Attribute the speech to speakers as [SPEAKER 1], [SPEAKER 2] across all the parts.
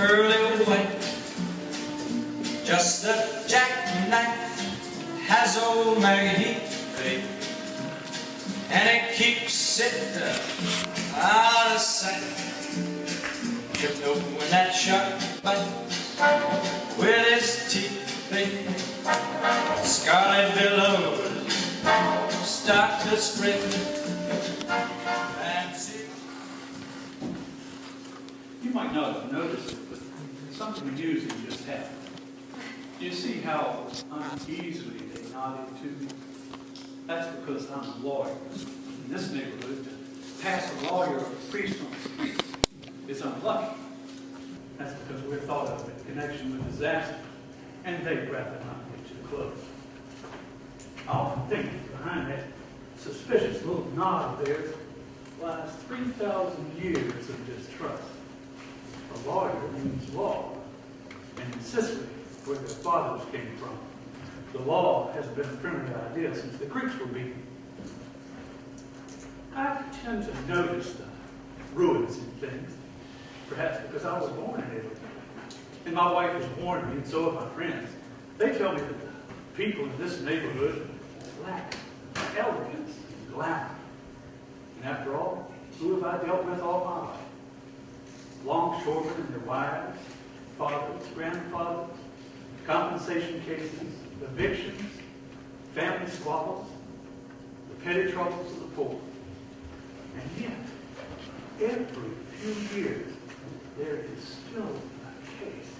[SPEAKER 1] pearly white. Just a jackknife has old Maggie Heath, and it keeps it out of sight. Tripped open that shark bite with his teeth, baby. Scarlet billows start to spread.
[SPEAKER 2] You might not have noticed it, but something amusing just happened. You see how uneasily they nodded to me? That's because I'm a lawyer. In this neighborhood, to pass a lawyer or a priest on the streets is unlucky. That's because we're thought of in connection with disaster, and they'd rather not get too close. I often think behind that suspicious little nod of theirs lies 3,000 years of distrust. A lawyer means law, and in Sicily, where their fathers came from, the law has been a primitive idea since the Greeks were beaten. I tend to notice the ruins in things, perhaps because I was born in Italy. And my wife has warned me, and so have my friends. They tell me that the people in this neighborhood lack elegance and glamour. And after all, who have I dealt with all my life? Longshoremen and their wives, fathers, grandfathers, compensation cases, evictions, family squabbles, the petty troubles of the poor. And yet, every few years, there is still a case.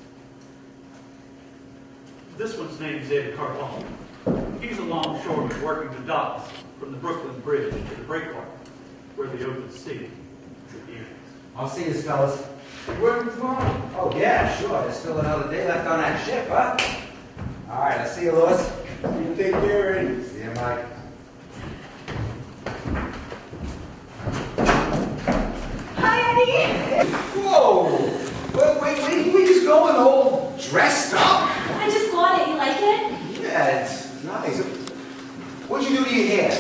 [SPEAKER 2] This one's name is Ed Carbone. He's a longshoreman working the docks from the Brooklyn Bridge to the breakwater, where the open sea begins.
[SPEAKER 3] I'll see you, fellas. You working tomorrow? Oh, yeah, sure. There's still another day left on that ship, huh? All right, I'll see you, Louis. You take care, Eddie. See you, Mike.
[SPEAKER 4] Hi, Eddie.
[SPEAKER 3] Whoa! Wait, where you going all dressed up?
[SPEAKER 4] I just got it. You like it?
[SPEAKER 3] Yeah, it's nice. What'd you do to your hair?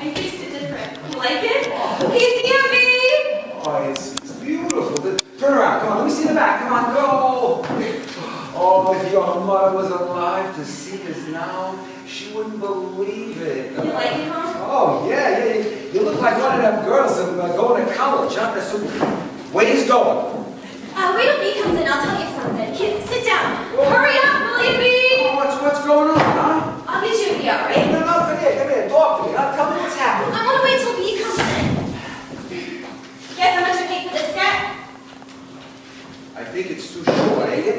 [SPEAKER 4] I fixed it different. You like it? He's here, babe.
[SPEAKER 3] Oh, it's beautiful. Turn around. Come on, let me see the back. Come on, go. Oh, if your mother was alive to see this now, she wouldn't believe it.
[SPEAKER 4] You like it, huh?
[SPEAKER 3] Oh, yeah. You look like one of them girls that going to college, huh? That's where he's going.
[SPEAKER 4] Wait till B comes in. I'll tell you something. Kid, sit down. Hurry up, will you, B?
[SPEAKER 3] Oh, what's going on, huh?
[SPEAKER 4] I'll get you a beer, all right?
[SPEAKER 3] No, come here. Talk to me. Tell me what's happening.
[SPEAKER 4] I want to wait till B comes in. Guess how much you paid for this set?
[SPEAKER 3] I think it's too short, ain't it?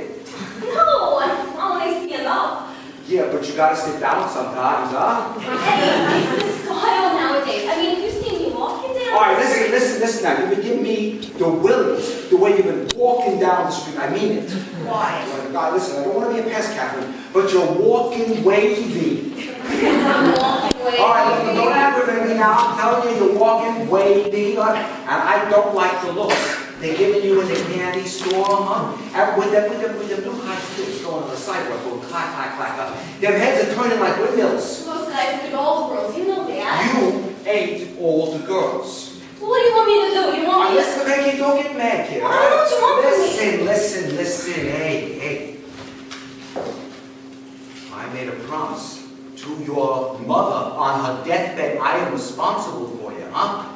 [SPEAKER 4] No, I'm only seeing love.
[SPEAKER 3] Yeah, but you gotta sit down sometimes, huh?
[SPEAKER 4] Hey, it's the style nowadays. I mean, if you see me walking down.
[SPEAKER 3] All right, listen now. You've been giving me the willies, the way you've been walking down the street. I mean it.
[SPEAKER 4] Why?
[SPEAKER 3] God, listen, I don't want to be a pest, Catherine, but you're walking wavy.
[SPEAKER 4] I'm walking wavy.
[SPEAKER 3] All right, listen, don't aggravate me now. I'm telling you, you're walking wavy, and I don't like the look. They're giving you in the candy store, huh? And with them new high heels going on the sidewalk, going clack, clack, clack up. Their heads are turning like windmills.
[SPEAKER 4] Most guys look at all the girls. You know that.
[SPEAKER 3] You ain't all the girls.
[SPEAKER 4] Well, what do you want me to do? You want me to...
[SPEAKER 3] Listen, okay, don't get mad, kid.
[SPEAKER 4] Well, don't you want me?
[SPEAKER 3] Listen. Hey. I made a promise to your mother on her deathbed. I am responsible for you, huh?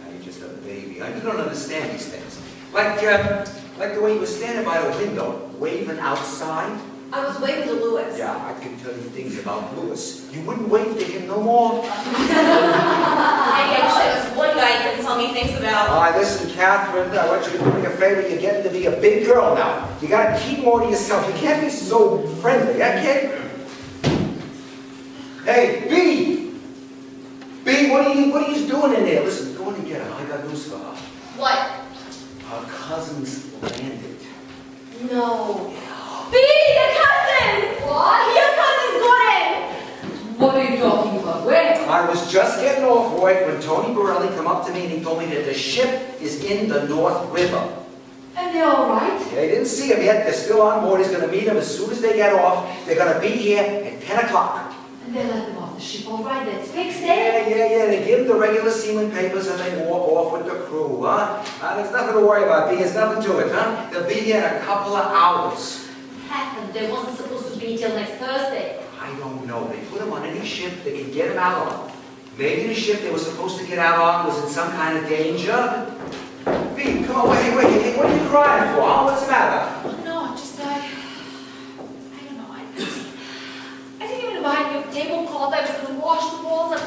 [SPEAKER 3] Now you're just a baby. You don't understand these things. Like the way you were standing by the window, waving outside.
[SPEAKER 4] I was waving to Louis.
[SPEAKER 3] Yeah, I can tell you things about Louis. You wouldn't wave to him no more.
[SPEAKER 4] I actually was one guy you can tell me things about.
[SPEAKER 3] All right, listen, Catherine, I want you to do me a favor. You're getting to be a big girl now. You gotta keep more to yourself. You can't be so friendly, yeah, kid? Hey, B! B, what are you doing in there? Listen, go in and get her. I got news for her.
[SPEAKER 4] What?
[SPEAKER 3] Her cousin's landed.
[SPEAKER 4] No. B, your cousins! What? Your cousins got in!
[SPEAKER 5] What are you talking about? Where?
[SPEAKER 3] I was just getting off work when Tony Borelli come up to me and he told me that the ship is in the North River.
[SPEAKER 5] And they're all right?
[SPEAKER 3] Yeah, they didn't see him yet. They're still on board. He's going to meet them as soon as they get off. They're going to be here at 10 o'clock.
[SPEAKER 5] And they let them off the ship, all right? That's fixed, eh?
[SPEAKER 3] Yeah. They give them the regular seaman papers and they walk off with the crew, huh? There's nothing to worry about, B. There's nothing to it, huh? They'll be here in a couple of hours.
[SPEAKER 5] Happened. They wasn't supposed to be till next Thursday.
[SPEAKER 3] I don't know. They put them on any ship they could get them out on. Maybe the ship they were supposed to get out on was in some kind of danger. B, come on, wait, what are you crying for? Huh? What's the matter?
[SPEAKER 5] No, just, I don't know. I didn't even buy a new tablecloth. I was going to wash the walls.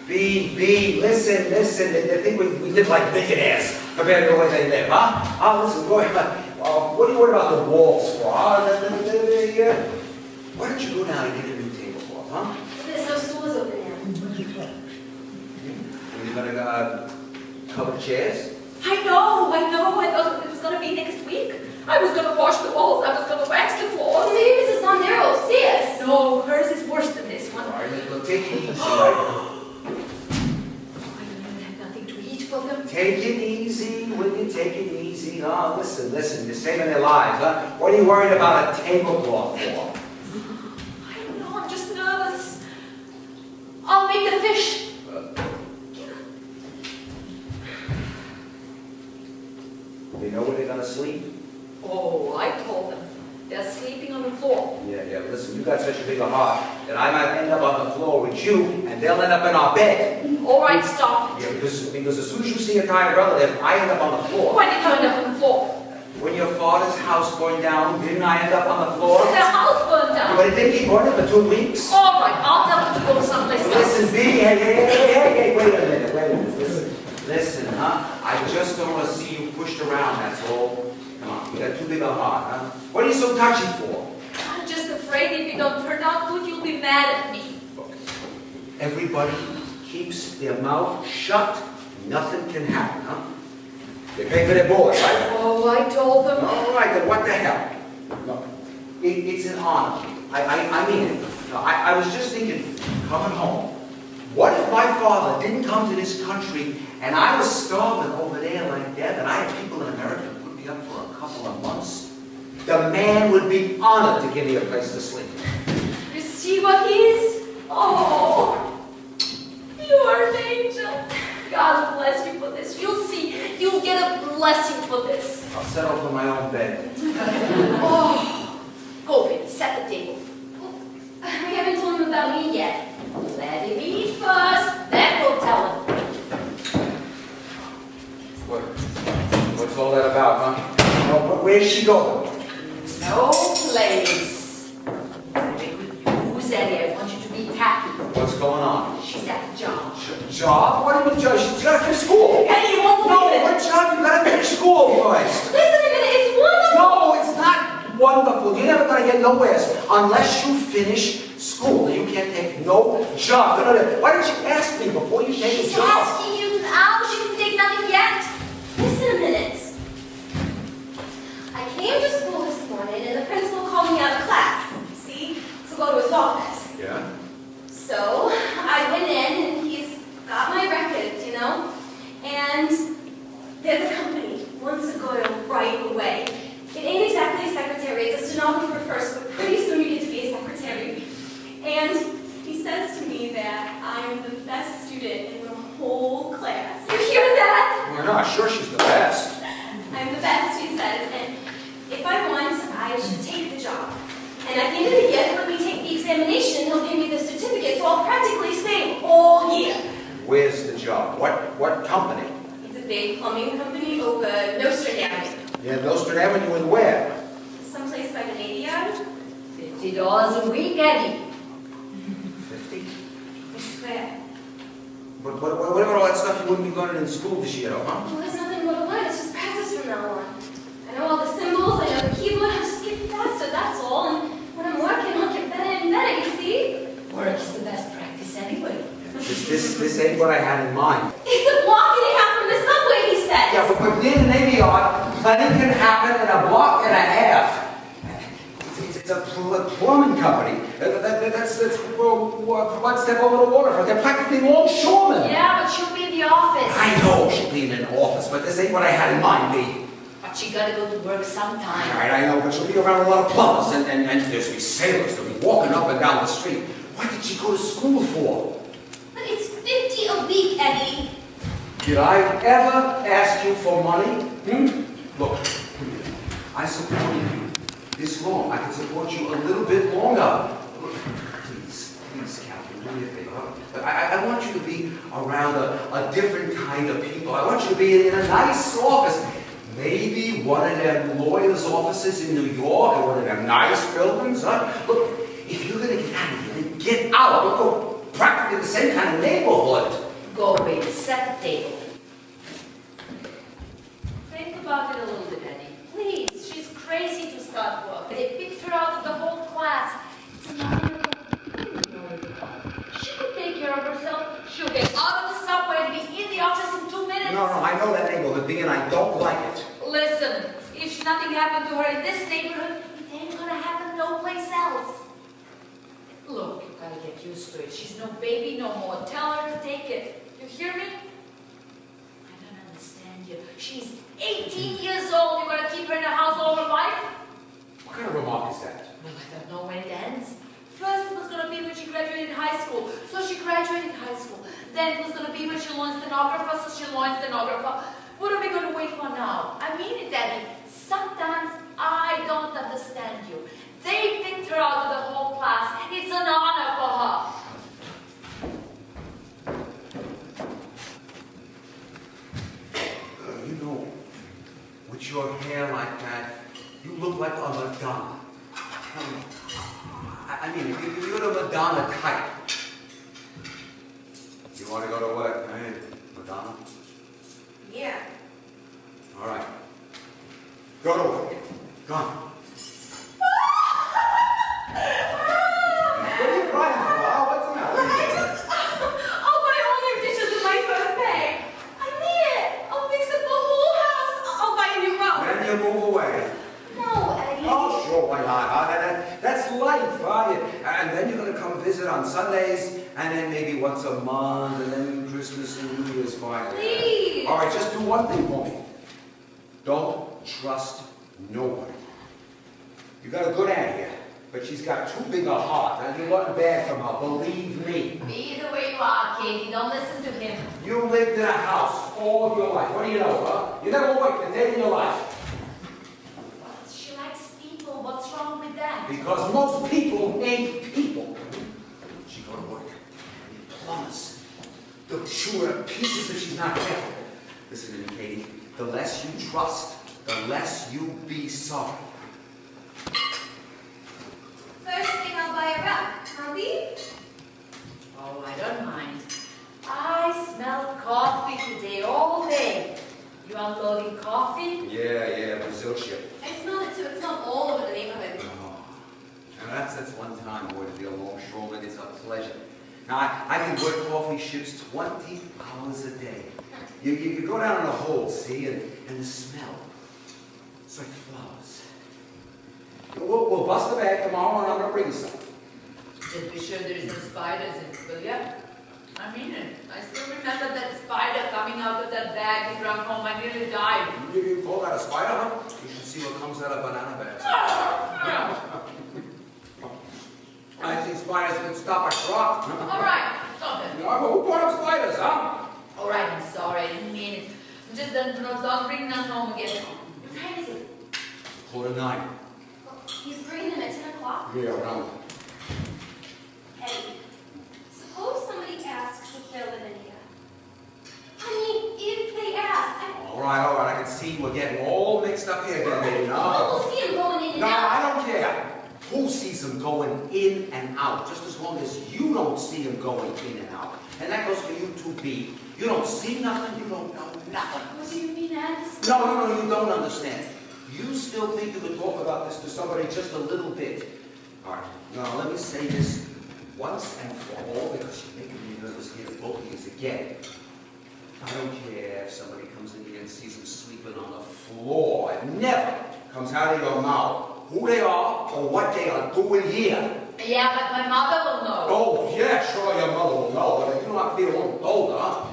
[SPEAKER 3] B, listen. They think we live like millionaires compared to the way they live, huh? Listen, what are you worried about the walls for, huh? Why don't you go down and get a new tablecloth, huh?
[SPEAKER 4] There's no stores open now.
[SPEAKER 3] Are you gonna cover the chairs?
[SPEAKER 5] I know. I thought it was going to be next week. I was going to wash the walls. I was going to wax the floors.
[SPEAKER 4] Well, maybe Mrs. Mondero will see us.
[SPEAKER 5] No, hers is worse than this one.
[SPEAKER 3] All right, look, take it easy, right?
[SPEAKER 5] I don't even have nothing to eat for them.
[SPEAKER 3] Take it easy, will you? Take it easy. Oh, listen, you're saving their lives, huh? What are you worried about a tablecloth for?
[SPEAKER 5] I don't know. I'm just nervous. I'll make the fish.
[SPEAKER 3] They know where they're gonna sleep?
[SPEAKER 5] Oh, I told them. They're sleeping on the floor.
[SPEAKER 3] Yeah, listen, you got such a big heart that I might end up on the floor with you, and they'll end up in our bed.
[SPEAKER 5] All right, stop.
[SPEAKER 3] Yeah, because as soon as you see a tired relative, I end up on the floor.
[SPEAKER 5] Why did you end up on the floor?
[SPEAKER 3] When your father's house burned down, didn't I end up on the floor?
[SPEAKER 5] Their house burned down.
[SPEAKER 3] But it didn't keep burning for 2 weeks.
[SPEAKER 5] All right, I'll tell them to go someplace else.
[SPEAKER 3] Listen, B, hey, wait a minute. Listen, huh? I just don't want to see you pushed around, that's all. Come on, you got too big a heart, huh? What are you so touchy for?
[SPEAKER 5] I'm just afraid if you don't turn out good, you'll be mad at me.
[SPEAKER 3] Look, everybody keeps their mouth shut. Nothing can happen, huh? They pay for their board, right?
[SPEAKER 5] Oh, I told them.
[SPEAKER 3] All right, then what the hell? Look, it's an honor. I mean it. No, I was just thinking, coming home, what if my father didn't come to this country and I was starving over there like that, and I had people in America put me up for a couple of months? The man would be honored to give me a place to sleep.
[SPEAKER 5] You see what he is? Oh, you are an angel. God bless you for this. You'll see. You'll get a blessing for this.
[SPEAKER 3] I'll settle for my own bed.
[SPEAKER 5] Oh, go, baby. Set the table.
[SPEAKER 4] We haven't told him about me yet.
[SPEAKER 5] Let him eat first. Then we'll tell him.
[SPEAKER 3] What's all that about, huh? Oh, where's she going?
[SPEAKER 5] No place. Very good news, Eddie. I want you to be happy.
[SPEAKER 3] What's going on?
[SPEAKER 5] She's at the job.
[SPEAKER 3] Job? What do you mean job? She's got to finish school.
[SPEAKER 5] Eddie, you won't
[SPEAKER 3] No,
[SPEAKER 5] believe it.
[SPEAKER 3] what job? You got to finish school first.
[SPEAKER 4] Listen a minute, it's wonderful.
[SPEAKER 3] No, it's not wonderful. You're never going to get nowhere unless you finish school. You can't take no job. No. Why didn't you ask me before you take a
[SPEAKER 4] She's
[SPEAKER 3] job?
[SPEAKER 4] asking you now. She didn't take nothing yet. Listen a minute. I came to school this morning and the principal called me out of class. See? To go to his office.
[SPEAKER 3] Yeah?
[SPEAKER 4] So I went in and he's got my records, you know? And there's a company wants to go right away. It ain't exactly a secretary, it's a stenographer first, but pretty soon you get to be a secretary. And he says to me that I'm the best student in the whole class. You hear that?
[SPEAKER 3] Well, no, sure she's the best.
[SPEAKER 4] I'm the best, he says, and if I want, I should take the job. And at the end of the year, when we take the examination, he'll give me the certificate, so I'll practically stay all year.
[SPEAKER 3] Where's the job? What company?
[SPEAKER 4] It's a big plumbing company over Nostrand Avenue.
[SPEAKER 3] Yeah, Nostrand Avenue and where?
[SPEAKER 4] Someplace by the Navy Yard.
[SPEAKER 5] $50 a week, Eddie.
[SPEAKER 3] 50?
[SPEAKER 4] I swear.
[SPEAKER 3] But what about all that stuff you wouldn't be learning in school this year, though, huh?
[SPEAKER 4] Well, there's nothing more to learn. It's just practice from now on. I know all the symbols, I know the keyboard, I'm just getting faster, that's all. And when I'm working, I'll get better and better, you see?
[SPEAKER 5] Work is the best practice anyway.
[SPEAKER 3] This ain't what I had in mind.
[SPEAKER 4] It's a block and a half from the subway, he says.
[SPEAKER 3] Yeah, but near the Navy Yard, plenty can happen in a block and a half. It's a plumbing company. That's one step over the water. They're practically longshoremen.
[SPEAKER 4] Yeah, but she'll be in the office.
[SPEAKER 3] I know she'll be in an office, but this ain't what I had in mind, B.
[SPEAKER 5] But she gotta go to work sometime.
[SPEAKER 3] All right, I know, but she'll be around a lot of plumbers, and there's be sailors. They'll be walking up and down the street. What did she go to school for?
[SPEAKER 4] But it's 50 a week, Eddie.
[SPEAKER 3] Did I ever ask you for money? Look, I supported you this long. I can support you a little bit longer. Look, please, Catherine, do me a favor. I want you to be around a different kind of people. I want you to be in a nice office. Maybe one of them lawyers' offices in New York or one of them nice buildings. Huh? Look, if you're going to get out of here, then get out. Look, go practically the same kind of neighborhood.
[SPEAKER 5] Go, baby, set the table. Think about it a little bit, Eddie. Please, she's crazy to start work. They picked her out of the whole class. It's a miracle. She could take care of herself. She'll get out of the subway and be in the office in 2 minutes.
[SPEAKER 3] No, I know that neighborhood, B, and I don't like it.
[SPEAKER 5] Listen, if nothing happened to her in this neighborhood, it ain't gonna happen no place else. Look, you gotta get used to it. She's no baby no more. Tell her to take it. You hear me? I don't understand you. She's 18 years old. You're gonna keep her in the house all her life?
[SPEAKER 3] What kind of remark is that?
[SPEAKER 5] Well, I don't know when it ends. First it was gonna be when she graduated high school. So she graduated high school. Then it was gonna be when she learned stenographer, so she learned stenographer. What are we going to wait for now? I mean it, Daddy. Sometimes I don't understand you. They picked her out of the whole class. It's an honor for her.
[SPEAKER 3] You know, with your hair like that, you look like a Madonna. I mean, you're the Madonna type. You want to go to work, eh, Madonna?
[SPEAKER 4] Yeah.
[SPEAKER 3] All right. Go to work. Go on. What are you crying for? What's the matter?
[SPEAKER 4] I'll buy all new dishes with my first pay. I need it. I'll fix up the whole house. I'll buy a new rug.
[SPEAKER 3] Then you move away.
[SPEAKER 4] No, Eddie.
[SPEAKER 3] Oh, sure, why not? That's life, and then you're going to come visit on Sundays, and then maybe once a month, and then Christmas and New Year's finally.
[SPEAKER 4] Please.
[SPEAKER 3] All right, just do one thing for me. Don't trust nobody. You got a good aunt here, but she's got too big a heart, and you learn bad from her, believe me.
[SPEAKER 5] Be the way you are, Katie. Don't listen to him.
[SPEAKER 3] You lived in a house all of your life. What do you know, huh? You never worked a day in your life.
[SPEAKER 5] But she likes people. What's wrong with that?
[SPEAKER 3] Because most people ain't people. She go to work. And plumbers. They'll chew her to pieces if she's not careful. Listen to me, Katie. The less you trust, the less you be sorry.
[SPEAKER 4] First thing I'll buy a rug. Hubby?
[SPEAKER 5] Oh, I don't mind. I smelled coffee today all day. You unloading coffee?
[SPEAKER 3] Yeah, Brazil ship.
[SPEAKER 4] I smell it too. It's not all over the neighborhood.
[SPEAKER 3] Oh. And that's one time, boy, to be a longshoreman. It's a pleasure. Now, I can work coffee ships 20 hours a day. You go down in the hold, see, and the smell. It's like flowers. We'll bust the bag tomorrow, and I'm going to bring you some.
[SPEAKER 5] Just be sure there's no spiders in it, will ya? I mean it. I still remember that spider coming out of that bag you brought home. I nearly died.
[SPEAKER 3] You call that a spider, huh? You should see what comes out of banana bags. I think spiders can stop a truck.
[SPEAKER 5] All right, stop it.
[SPEAKER 3] No, but who brought up spiders, huh?
[SPEAKER 5] All right, I'm sorry. I didn't mean it. Just don't bring none home again. What time is it?
[SPEAKER 3] 8:45.
[SPEAKER 4] He's bringing them at 10 o'clock.
[SPEAKER 3] Yeah, around.
[SPEAKER 4] Eddie, suppose somebody asks if they're living here. I mean, if they ask.
[SPEAKER 3] All right, I can see we're getting all mixed up here again, baby.
[SPEAKER 4] Well, we'll see him going in and
[SPEAKER 3] No,
[SPEAKER 4] out.
[SPEAKER 3] I don't care. Who sees him going in and out? Just as long as you don't see him going in and out. And that goes for you too, B. You don't see nothing, you don't know nothing.
[SPEAKER 4] What do you mean, Ed?
[SPEAKER 3] No, you don't understand. You still think you can talk about this to somebody just a little bit. All right, now let me say this once and for all, because you're making me nervous here, both of you again. I don't care if somebody comes in here and sees him sleeping on the floor. It never comes out of your mouth who they are or what they are doing here.
[SPEAKER 5] Yeah, but my mother will know.
[SPEAKER 3] Oh, yeah, sure, your mother will know, but you don't have to be the one who told her, huh?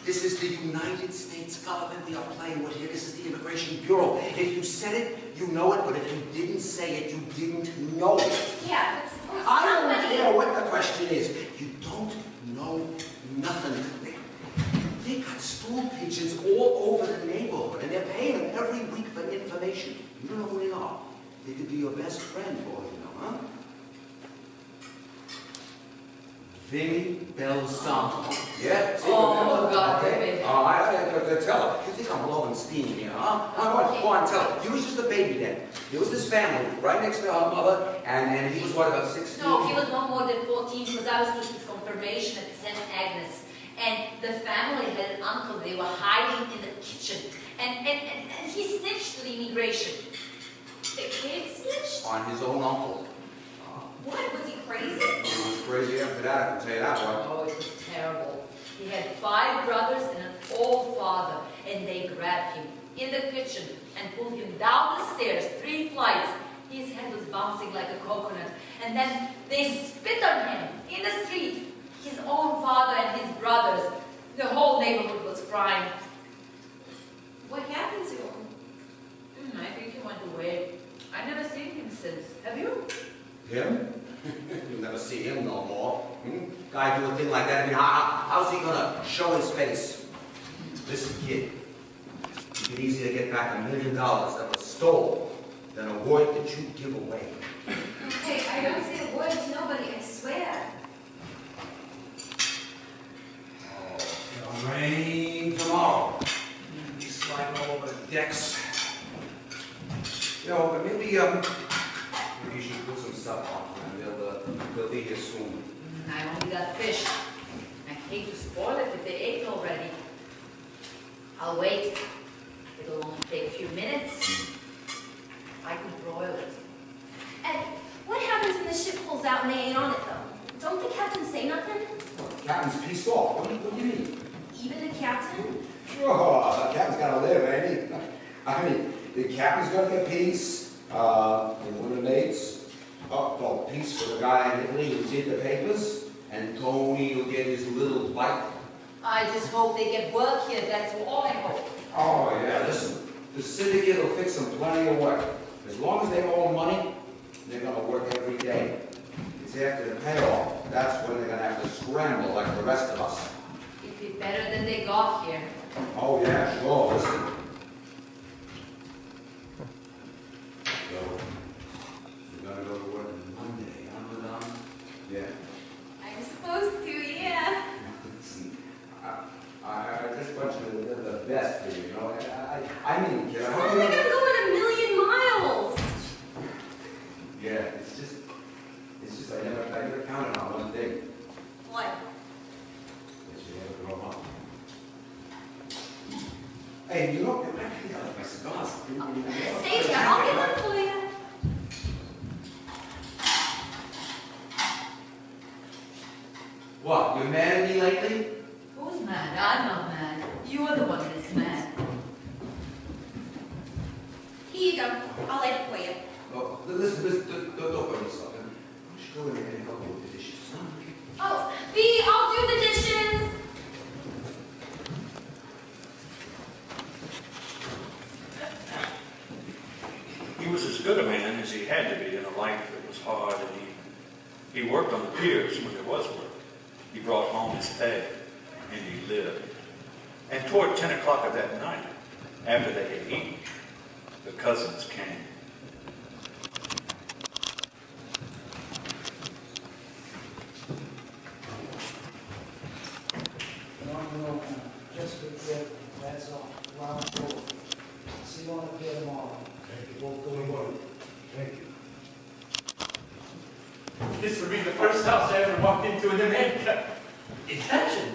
[SPEAKER 3] But This is the United States government we are playing with here. This is the Immigration Bureau. If you said it, you know it, but if you didn't say it, you didn't know it.
[SPEAKER 4] Yeah, but
[SPEAKER 3] I don't
[SPEAKER 4] somebody...
[SPEAKER 3] care what the question is. You don't know nothing. They got stool pigeons all over the neighborhood, and they're paying them every week for information. You know who they are. They could be your best friend, for all you know, huh? Vinny Belzamo. Yeah? See,
[SPEAKER 5] Oh, God,
[SPEAKER 3] okay.
[SPEAKER 5] baby.
[SPEAKER 3] I tell her. You think I'm blowing steam here, huh? Go on, tell her. You was just a baby then. There was this family right next to her mother, and he was, what, about 16?
[SPEAKER 5] No, he was no more than 14 because I was doing his confirmation at St. Agnes. And the family had an uncle. They were hiding in the kitchen. And he snitched to the immigration.
[SPEAKER 4] The kid snitched?
[SPEAKER 3] On his own uncle.
[SPEAKER 4] What? Was he crazy?
[SPEAKER 3] He was crazy after that, I can tell you that one.
[SPEAKER 5] Oh, it was terrible. He had 5 brothers and an old father. And they grabbed him in the kitchen and pulled him down the stairs, 3 flights. His head was bouncing like a coconut. And then they spit on him in the street. His own father and his brothers. The whole neighborhood was crying.
[SPEAKER 4] What happened to him?
[SPEAKER 5] I think he went away. I never seen him since. Have you?
[SPEAKER 3] Him? You'll never see him no more. Guy do a thing like that, I mean, how's he gonna show his face? Listen, kid, you could easier get back $1 million that was stolen than a word that you give away.
[SPEAKER 4] Okay, I don't say a word to nobody, I swear.
[SPEAKER 3] It'll rain tomorrow. Be sliding all over the decks. You know, but maybe you should put some stuff on, and they'll be here soon.
[SPEAKER 5] I only got fish. I hate to spoil it if they ate already. I'll wait. It'll only take a few minutes. I can broil it.
[SPEAKER 4] And what happens when the ship pulls out and they ain't on it, though? Don't the captain say nothing?
[SPEAKER 3] The captain's pissed off. What do you mean?
[SPEAKER 4] Even the captain?
[SPEAKER 3] Sure, the captain's gotta live, ain't he? I mean, the captain's gonna get peace, and one of the mates. Oh, peace for the guy in Italy who did the papers, and Tony will get his little bite.
[SPEAKER 5] I just hope they get work here. That's all I hope.
[SPEAKER 3] Oh, yeah, listen, the syndicate will fix them plenty of work. As long as they owe money, they're gonna work every day. It's after the payoff. That's when they're gonna have to scramble like the rest of us.
[SPEAKER 5] It'd be better than they got here.
[SPEAKER 3] Oh, yeah, sure, listen. So, you're gonna go to work Monday, huh, Madame? Yeah.
[SPEAKER 4] I'm supposed to, yeah.
[SPEAKER 3] Listen, I just want you to live the best for you, you know? I mean, kid, I hope
[SPEAKER 4] Sounds
[SPEAKER 3] you
[SPEAKER 4] like
[SPEAKER 3] don't...
[SPEAKER 4] I'm going a million miles.
[SPEAKER 3] Yeah, it's just I never counted on one thing.
[SPEAKER 4] What?
[SPEAKER 3] That you never grow up. Hey, you know, I can get my cigars.
[SPEAKER 4] Save that, I'll get one for you.
[SPEAKER 3] What, you mad at me lately?
[SPEAKER 5] Who's mad? I'm not mad. You're the one that's mad.
[SPEAKER 4] Here you go. I'll light it for you.
[SPEAKER 3] Oh, listen, don't worry yourself. I should go in there and help you with the dishes, huh?
[SPEAKER 4] Oh, Bea, I'll do the dishes.
[SPEAKER 6] He was as good a man as he had to be in a life that was hard, and he worked on the piers when there was work. He brought home his pay, and he lived. And toward 10 o'clock of that night, after they had eaten, the cousins came.
[SPEAKER 7] No, just forget, that's all. Round 4. See you on the pier tomorrow.
[SPEAKER 8] Thank you. Won't go away. Thank you.
[SPEAKER 9] This would be the first house I ever walked into in America. Imagine,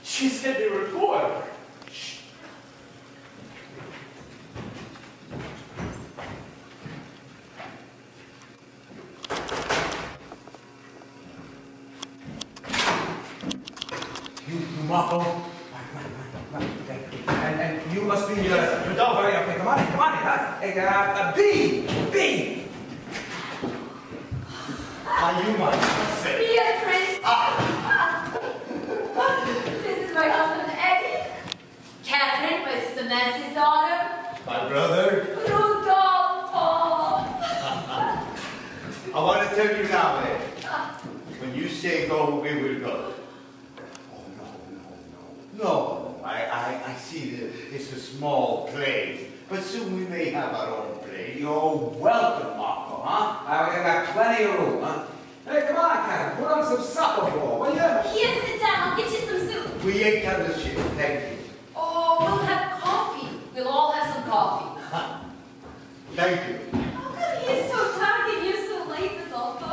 [SPEAKER 9] she said they were poor. Shh.
[SPEAKER 3] You Marco. And you must be your dog. Okay, come on in. Hey, B. Are you my
[SPEAKER 4] Yes, Prince. This is my husband, Eddie.
[SPEAKER 5] Nancy's daughter?
[SPEAKER 8] My brother,
[SPEAKER 5] Rudolfo!
[SPEAKER 8] I want to tell you now, man. When you say go, we will go. Oh, no. I see that it's a small place, but soon we may have our own place.
[SPEAKER 3] You're welcome, Marco, huh? I got plenty of room, huh? Hey, come on, Captain. Put on some supper for, will you?
[SPEAKER 4] Here, sit down. I'll get you some soup.
[SPEAKER 8] We ain't on the ship, thank you.
[SPEAKER 5] Oh, we'll have coffee. We'll all have some coffee.
[SPEAKER 8] Thank you.
[SPEAKER 4] How come you're so tired and you're so late, Adolfo?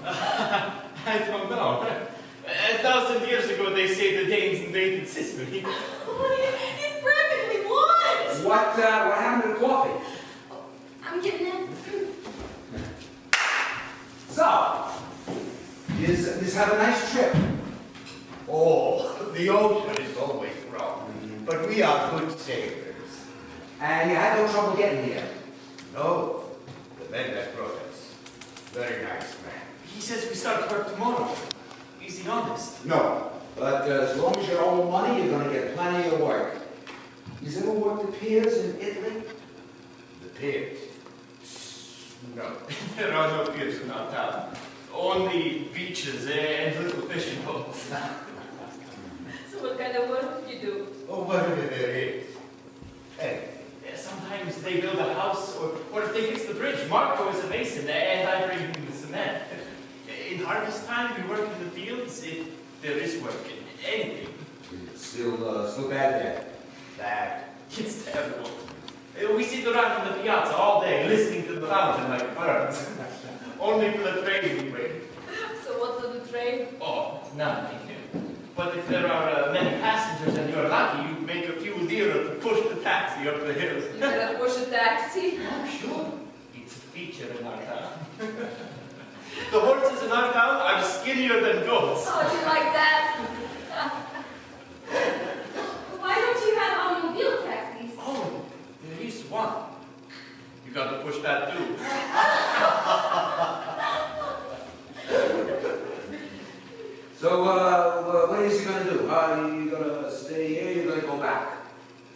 [SPEAKER 9] I don't know. 1,000 years ago, they say the Danes invaded Sicily.
[SPEAKER 4] He's practically blind.
[SPEAKER 3] What happened to the coffee?
[SPEAKER 4] I'm getting it.
[SPEAKER 3] So, just have a nice trip.
[SPEAKER 8] Oh, the ocean is always rough, but we are good sailors.
[SPEAKER 3] And you had no trouble getting here.
[SPEAKER 8] No, the man that brought us, very nice man.
[SPEAKER 9] He says we start work tomorrow. Is he honest?
[SPEAKER 3] No, but as long as you owe money, you're going to get plenty of work. You ever worked the piers in Italy?
[SPEAKER 8] The piers? No.
[SPEAKER 9] There are no piers in our town. Only beaches and little fishing boats.
[SPEAKER 5] So what kind of work do you do?
[SPEAKER 8] Oh, whatever there is. Hey,
[SPEAKER 9] Sometimes they build a house, or if they fix the bridge, Marco is a mason, and I bring him the cement. In harvest time, we work in the fields, if there is work in anything.
[SPEAKER 3] Still bad there.
[SPEAKER 9] Bad. It's terrible. We sit around in the piazza all day, listening to the fountain like birds. Only for the train we wait.
[SPEAKER 5] So what's on the train?
[SPEAKER 9] Oh, nothing. But if there are many passengers and you're lucky, you make a few lira to push the taxi up the hills.
[SPEAKER 5] You gonna push a taxi?
[SPEAKER 9] Oh, sure. It's a feature in our town. The horses in our town are skinnier than goats.
[SPEAKER 5] Oh, you like that?
[SPEAKER 4] Why don't you have automobile taxis?
[SPEAKER 9] Oh, there is one. You got to push that too.
[SPEAKER 3] So, what is he going to do? You going to stay here? You going to go back?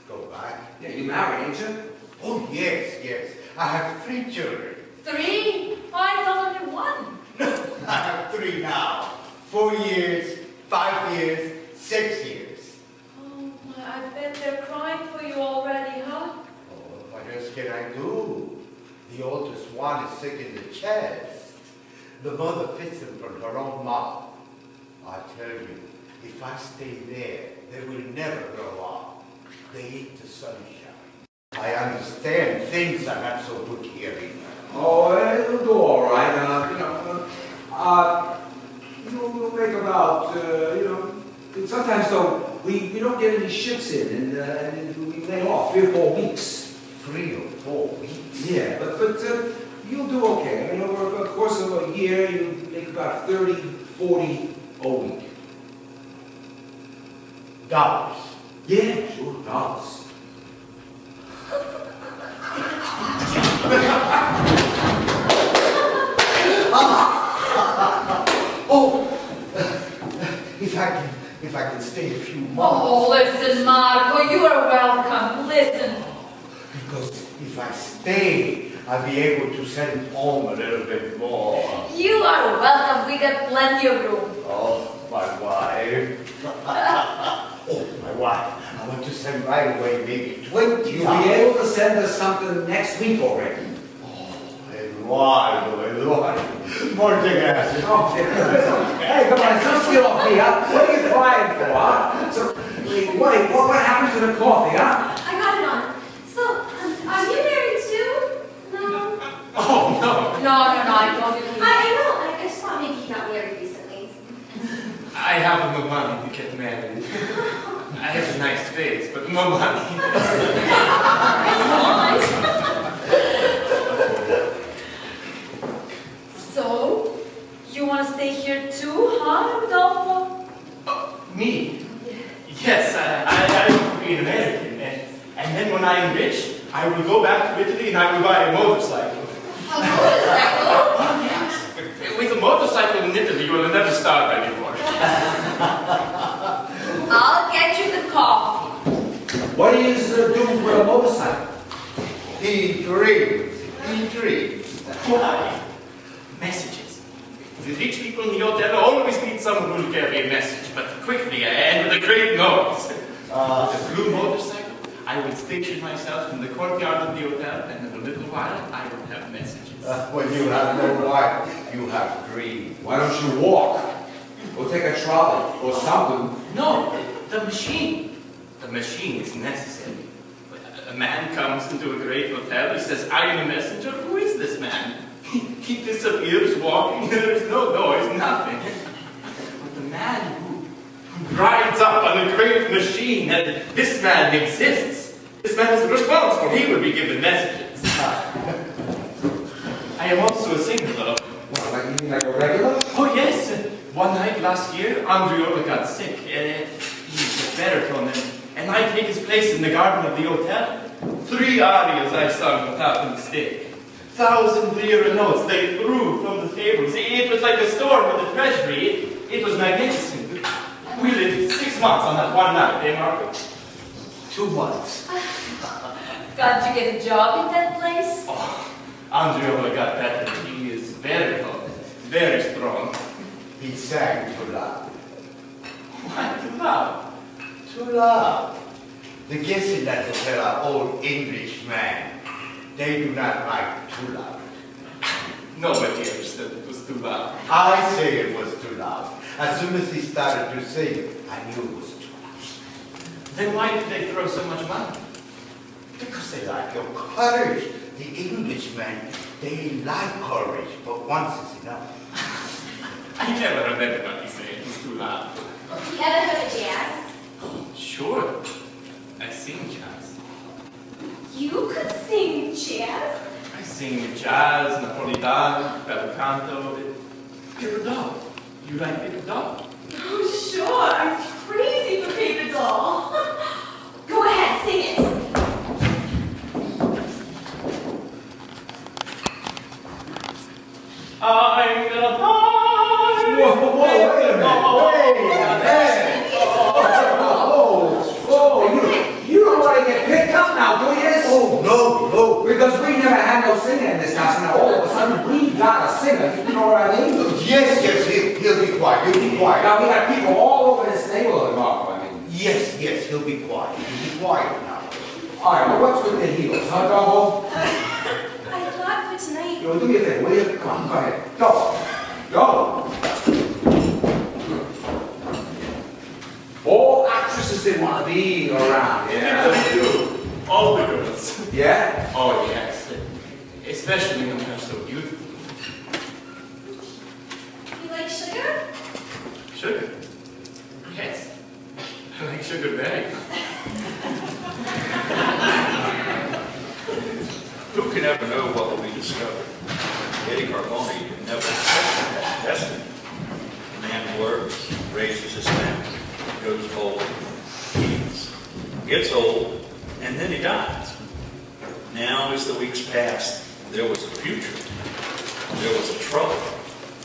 [SPEAKER 8] go back.
[SPEAKER 3] Yeah, you married, ain't you?
[SPEAKER 8] Oh, yes. I have 3 children.
[SPEAKER 5] 3? I thought only 1.
[SPEAKER 8] I have 3 now. 4 years, 5 years, 6 years.
[SPEAKER 5] Oh, my, I bet they're crying for you already, huh?
[SPEAKER 8] Oh, what else can I do? The oldest one is sick in the chest. The mother fits them from her own mouth. I tell you, if I stay there, they will never grow up. They eat the sunshine. I understand things are not so good here either.
[SPEAKER 3] Oh, it'll do all right. You'll make about, sometimes though, we don't get any ships in, and we lay off 3 or 4 weeks.
[SPEAKER 8] 3 or 4 weeks?
[SPEAKER 3] Yeah, but you'll do okay. I mean, over the course of a year, you make about 30, 40 a week.
[SPEAKER 8] Dollars.
[SPEAKER 3] Yeah, sure, dollars.
[SPEAKER 8] Oh, if I can stay a few months.
[SPEAKER 5] Oh, listen, Marco, you are welcome. Listen.
[SPEAKER 8] Because if I stay, I'll be able to send home a little bit more.
[SPEAKER 5] You are welcome. We got plenty of room.
[SPEAKER 8] Oh, my wife. Oh, my wife. I want to send right away maybe 20.
[SPEAKER 3] You'll be able to send us something next week already.
[SPEAKER 8] Eduardo. Morning, guys.
[SPEAKER 3] Oh, hey, come on, don't steal off me, huh? What are you crying for, huh? So, wait, what happened to the coffee, huh?
[SPEAKER 4] I got it on. So, are you married too? No?
[SPEAKER 9] Oh, no.
[SPEAKER 5] No, I told you.
[SPEAKER 4] I know. I just thought maybe you got married recently.
[SPEAKER 9] I have no money to get married. I have a nice face, but no money.
[SPEAKER 5] So, you want to stay here too, huh, Rodolfo?
[SPEAKER 9] Me? Yes, I want to be an American. And then when I am rich, I will go back to Italy and I will buy a motorcycle.
[SPEAKER 5] A motorcycle?
[SPEAKER 9] Yes. With a motorcycle in Italy, you will never starve anymore.
[SPEAKER 5] I'll get you the coffee.
[SPEAKER 3] What do you do a motorcycle?
[SPEAKER 8] He dreams. He dreams.
[SPEAKER 9] Why? Messages. The rich people in the hotel always need someone who will carry a message, but quickly and with a great noise. The blue motorcycle, I would station myself in the courtyard of the hotel, and in a little while, I would have messages.
[SPEAKER 8] When you have no wife, you have dreams.
[SPEAKER 3] Why don't you walk? Or take a trolley or something?
[SPEAKER 9] No, the machine. The machine is necessary. A man comes into a great hotel, he says, I am a messenger. Who is this man? He disappears walking, there is no noise, nothing. But the man who rides up on a great machine, and this man exists. This man is responsible. He would be given messages. I am also a singer, though.
[SPEAKER 3] What, like, you mean like a regular?
[SPEAKER 9] Oh, yes. One night last year, Andriola got sick. He's a baritone, and I take his place in the garden of the hotel. 3 arias I sung without a mistake. 1,000 lira notes they threw from the tables. It was like a storm with the treasury. It was magnificent. We lived 6 months on that one night, eh, Margaret?
[SPEAKER 3] 2 months.
[SPEAKER 5] Can't you get a job in that place?
[SPEAKER 9] Oh, Andriola got better. He is very tall, very strong.
[SPEAKER 8] He sang too loud.
[SPEAKER 9] Why too loud?
[SPEAKER 8] Too loud. The guests in that hotel are old English men. They do not like too loud.
[SPEAKER 9] Nobody ever said it was too loud.
[SPEAKER 8] I say it was too loud. As soon as he started to sing, I knew it was too loud.
[SPEAKER 9] Then why did they throw so much money?
[SPEAKER 8] Because they like your courage. The Englishmen, they like courage, but once is enough.
[SPEAKER 9] I never heard anybody say it was too loud.
[SPEAKER 4] You ever heard of jazz?
[SPEAKER 9] Sure. I sing jazz.
[SPEAKER 4] You could sing jazz?
[SPEAKER 9] I sing jazz, Napolitano, bel canto, paper doll. You like paper doll?
[SPEAKER 4] Oh, sure. I'm crazy for paper doll. Go ahead, sing it.
[SPEAKER 9] I'm gonna buy.
[SPEAKER 3] Whoa, wait a minute. You don't want to get picked up now, do you?
[SPEAKER 8] Oh, no.
[SPEAKER 3] Because we never had no singer in this house, and now all of a sudden we got a singer. You know what I mean?
[SPEAKER 8] Yes, he'll be quiet. He'll be quiet.
[SPEAKER 3] Now we got people all over this neighborhood, Marco. I mean,
[SPEAKER 8] Yes, he'll be quiet. He'll be quiet now.
[SPEAKER 3] all right. Well, what's with the heels? Huh, Gumbo?
[SPEAKER 4] I thought for tonight.
[SPEAKER 3] You do me a favor, will you? Come on, go ahead. Go. All actresses didn't want to be around.
[SPEAKER 9] Yes, you do. All the girls.
[SPEAKER 3] Yeah?
[SPEAKER 9] Oh, yes. Especially when they're so beautiful.
[SPEAKER 4] You like sugar?
[SPEAKER 9] Sugar? Yes. I like sugar very much.
[SPEAKER 6] Who can ever know what will be discovered? Eddie Carbone never accepted that destiny. The man works, raises his family, goes old, eats, gets old, and then he dies. Now, as the weeks passed, there was a future. There was a trouble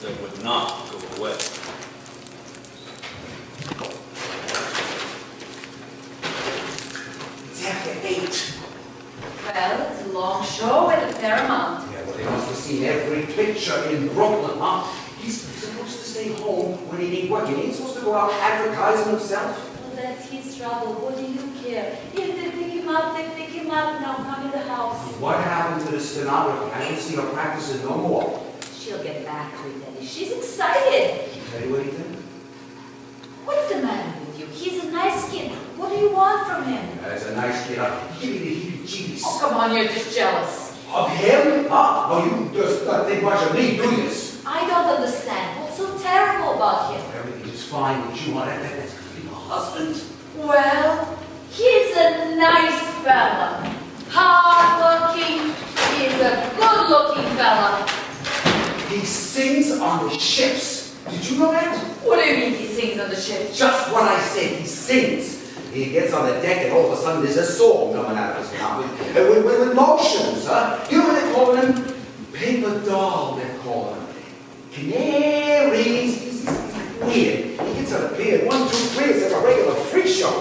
[SPEAKER 6] that would not go away.
[SPEAKER 3] It's after 8.
[SPEAKER 5] Well, it's a long show at the Paramount.
[SPEAKER 3] Yeah, well, they must have seen every picture in Brooklyn, huh? He's supposed to stay home when he ain't working. He ain't supposed to go out advertising himself.
[SPEAKER 5] Well, that's his trouble. What do you care? If they pick him up, they pick him up. Now come in the house.
[SPEAKER 3] What happened to the stenography? I don't see her practicing no more.
[SPEAKER 5] She'll get back to it, Eddie. She's excited.
[SPEAKER 3] Did she tell you anything?
[SPEAKER 5] What's the matter with you? He's a nice kid. What do you want from him?
[SPEAKER 3] That's a nice kid. Give me the heebie-jeebies.
[SPEAKER 5] Oh, come on, you're just jealous.
[SPEAKER 3] Of him? Huh? Oh, you just don't think much of me, do you?
[SPEAKER 5] I don't understand. What's so terrible about him?
[SPEAKER 3] Everything is fine with you. That's going to be my husband.
[SPEAKER 5] Well, he's a nice fella. Hard-working. He's a good-looking fella.
[SPEAKER 3] He sings on the ships. Did you know that?
[SPEAKER 5] What do you mean he sings on the ship?
[SPEAKER 3] Just what I said. He sings. He gets on the deck and all of a sudden there's a song coming out of his mouth with motions, huh? You know what they call him? Paper doll, they call him. Canaries. He's weird. He gets on a bed. 1, 2, 3. It's like a regular freak show.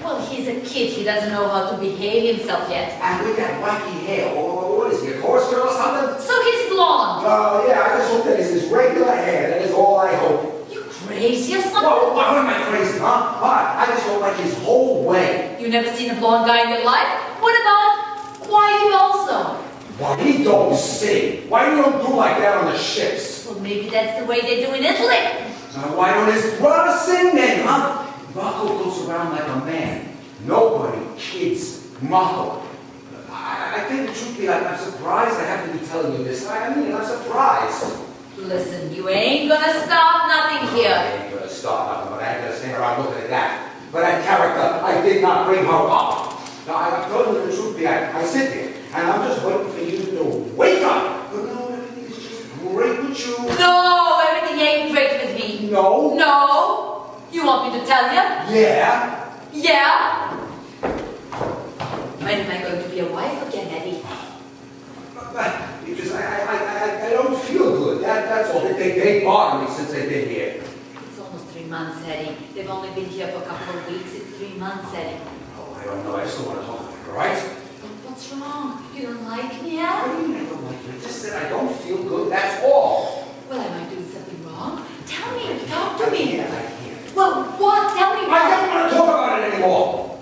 [SPEAKER 5] Well, he's a kid. He doesn't know how to behave himself yet.
[SPEAKER 3] And with that wacky hair, what is he, a chorus girl or something?
[SPEAKER 5] So he's blonde.
[SPEAKER 3] Oh, yeah, I just hope that is his regular hair. That is all I hope.
[SPEAKER 5] You crazy or something?
[SPEAKER 3] Well, what am I crazy, huh? I just don't like his whole way.
[SPEAKER 5] You never seen a blonde guy in your life? What about Whitey also?
[SPEAKER 3] Why he don't sing? Why you don't do like that on the ships?
[SPEAKER 5] Well, maybe that's the way they do in Italy.
[SPEAKER 3] Now, why don't his brother sing then, huh? Marco goes around like a man. Nobody kids Marco. I think the truth be, I'm surprised I have to be telling you this. I mean, I'm surprised.
[SPEAKER 5] Listen, you ain't gonna stop nothing here.
[SPEAKER 3] I ain't gonna stop nothing, but I ain't gonna stand around looking at that. But that character, I did not bring her up. Now, I'm telling you the truth be, I sit there, and I'm just waiting for you to wake up. But no, everything is just great with you.
[SPEAKER 5] No, everything ain't great with me.
[SPEAKER 3] No?
[SPEAKER 5] No? You want me to tell you?
[SPEAKER 3] Yeah.
[SPEAKER 5] Yeah? When am I going to be a wife again, Eddie?
[SPEAKER 3] Because I don't feel good. That's all. They bother me since they've been here.
[SPEAKER 5] It's almost 3 months, Eddie. They've only been here for a couple of weeks. It's 3 months, Eddie.
[SPEAKER 3] Oh, I don't know. I still want to talk to her, all right?
[SPEAKER 5] What's wrong? You don't like me, Al?
[SPEAKER 3] What do you mean I don't like you? I just said I don't feel good. That's all.
[SPEAKER 5] Well, am I doing something wrong? Tell me. Talk to
[SPEAKER 3] I
[SPEAKER 5] me.
[SPEAKER 3] can't.
[SPEAKER 5] Well, what? Tell me.
[SPEAKER 3] I don't want to talk about it anymore.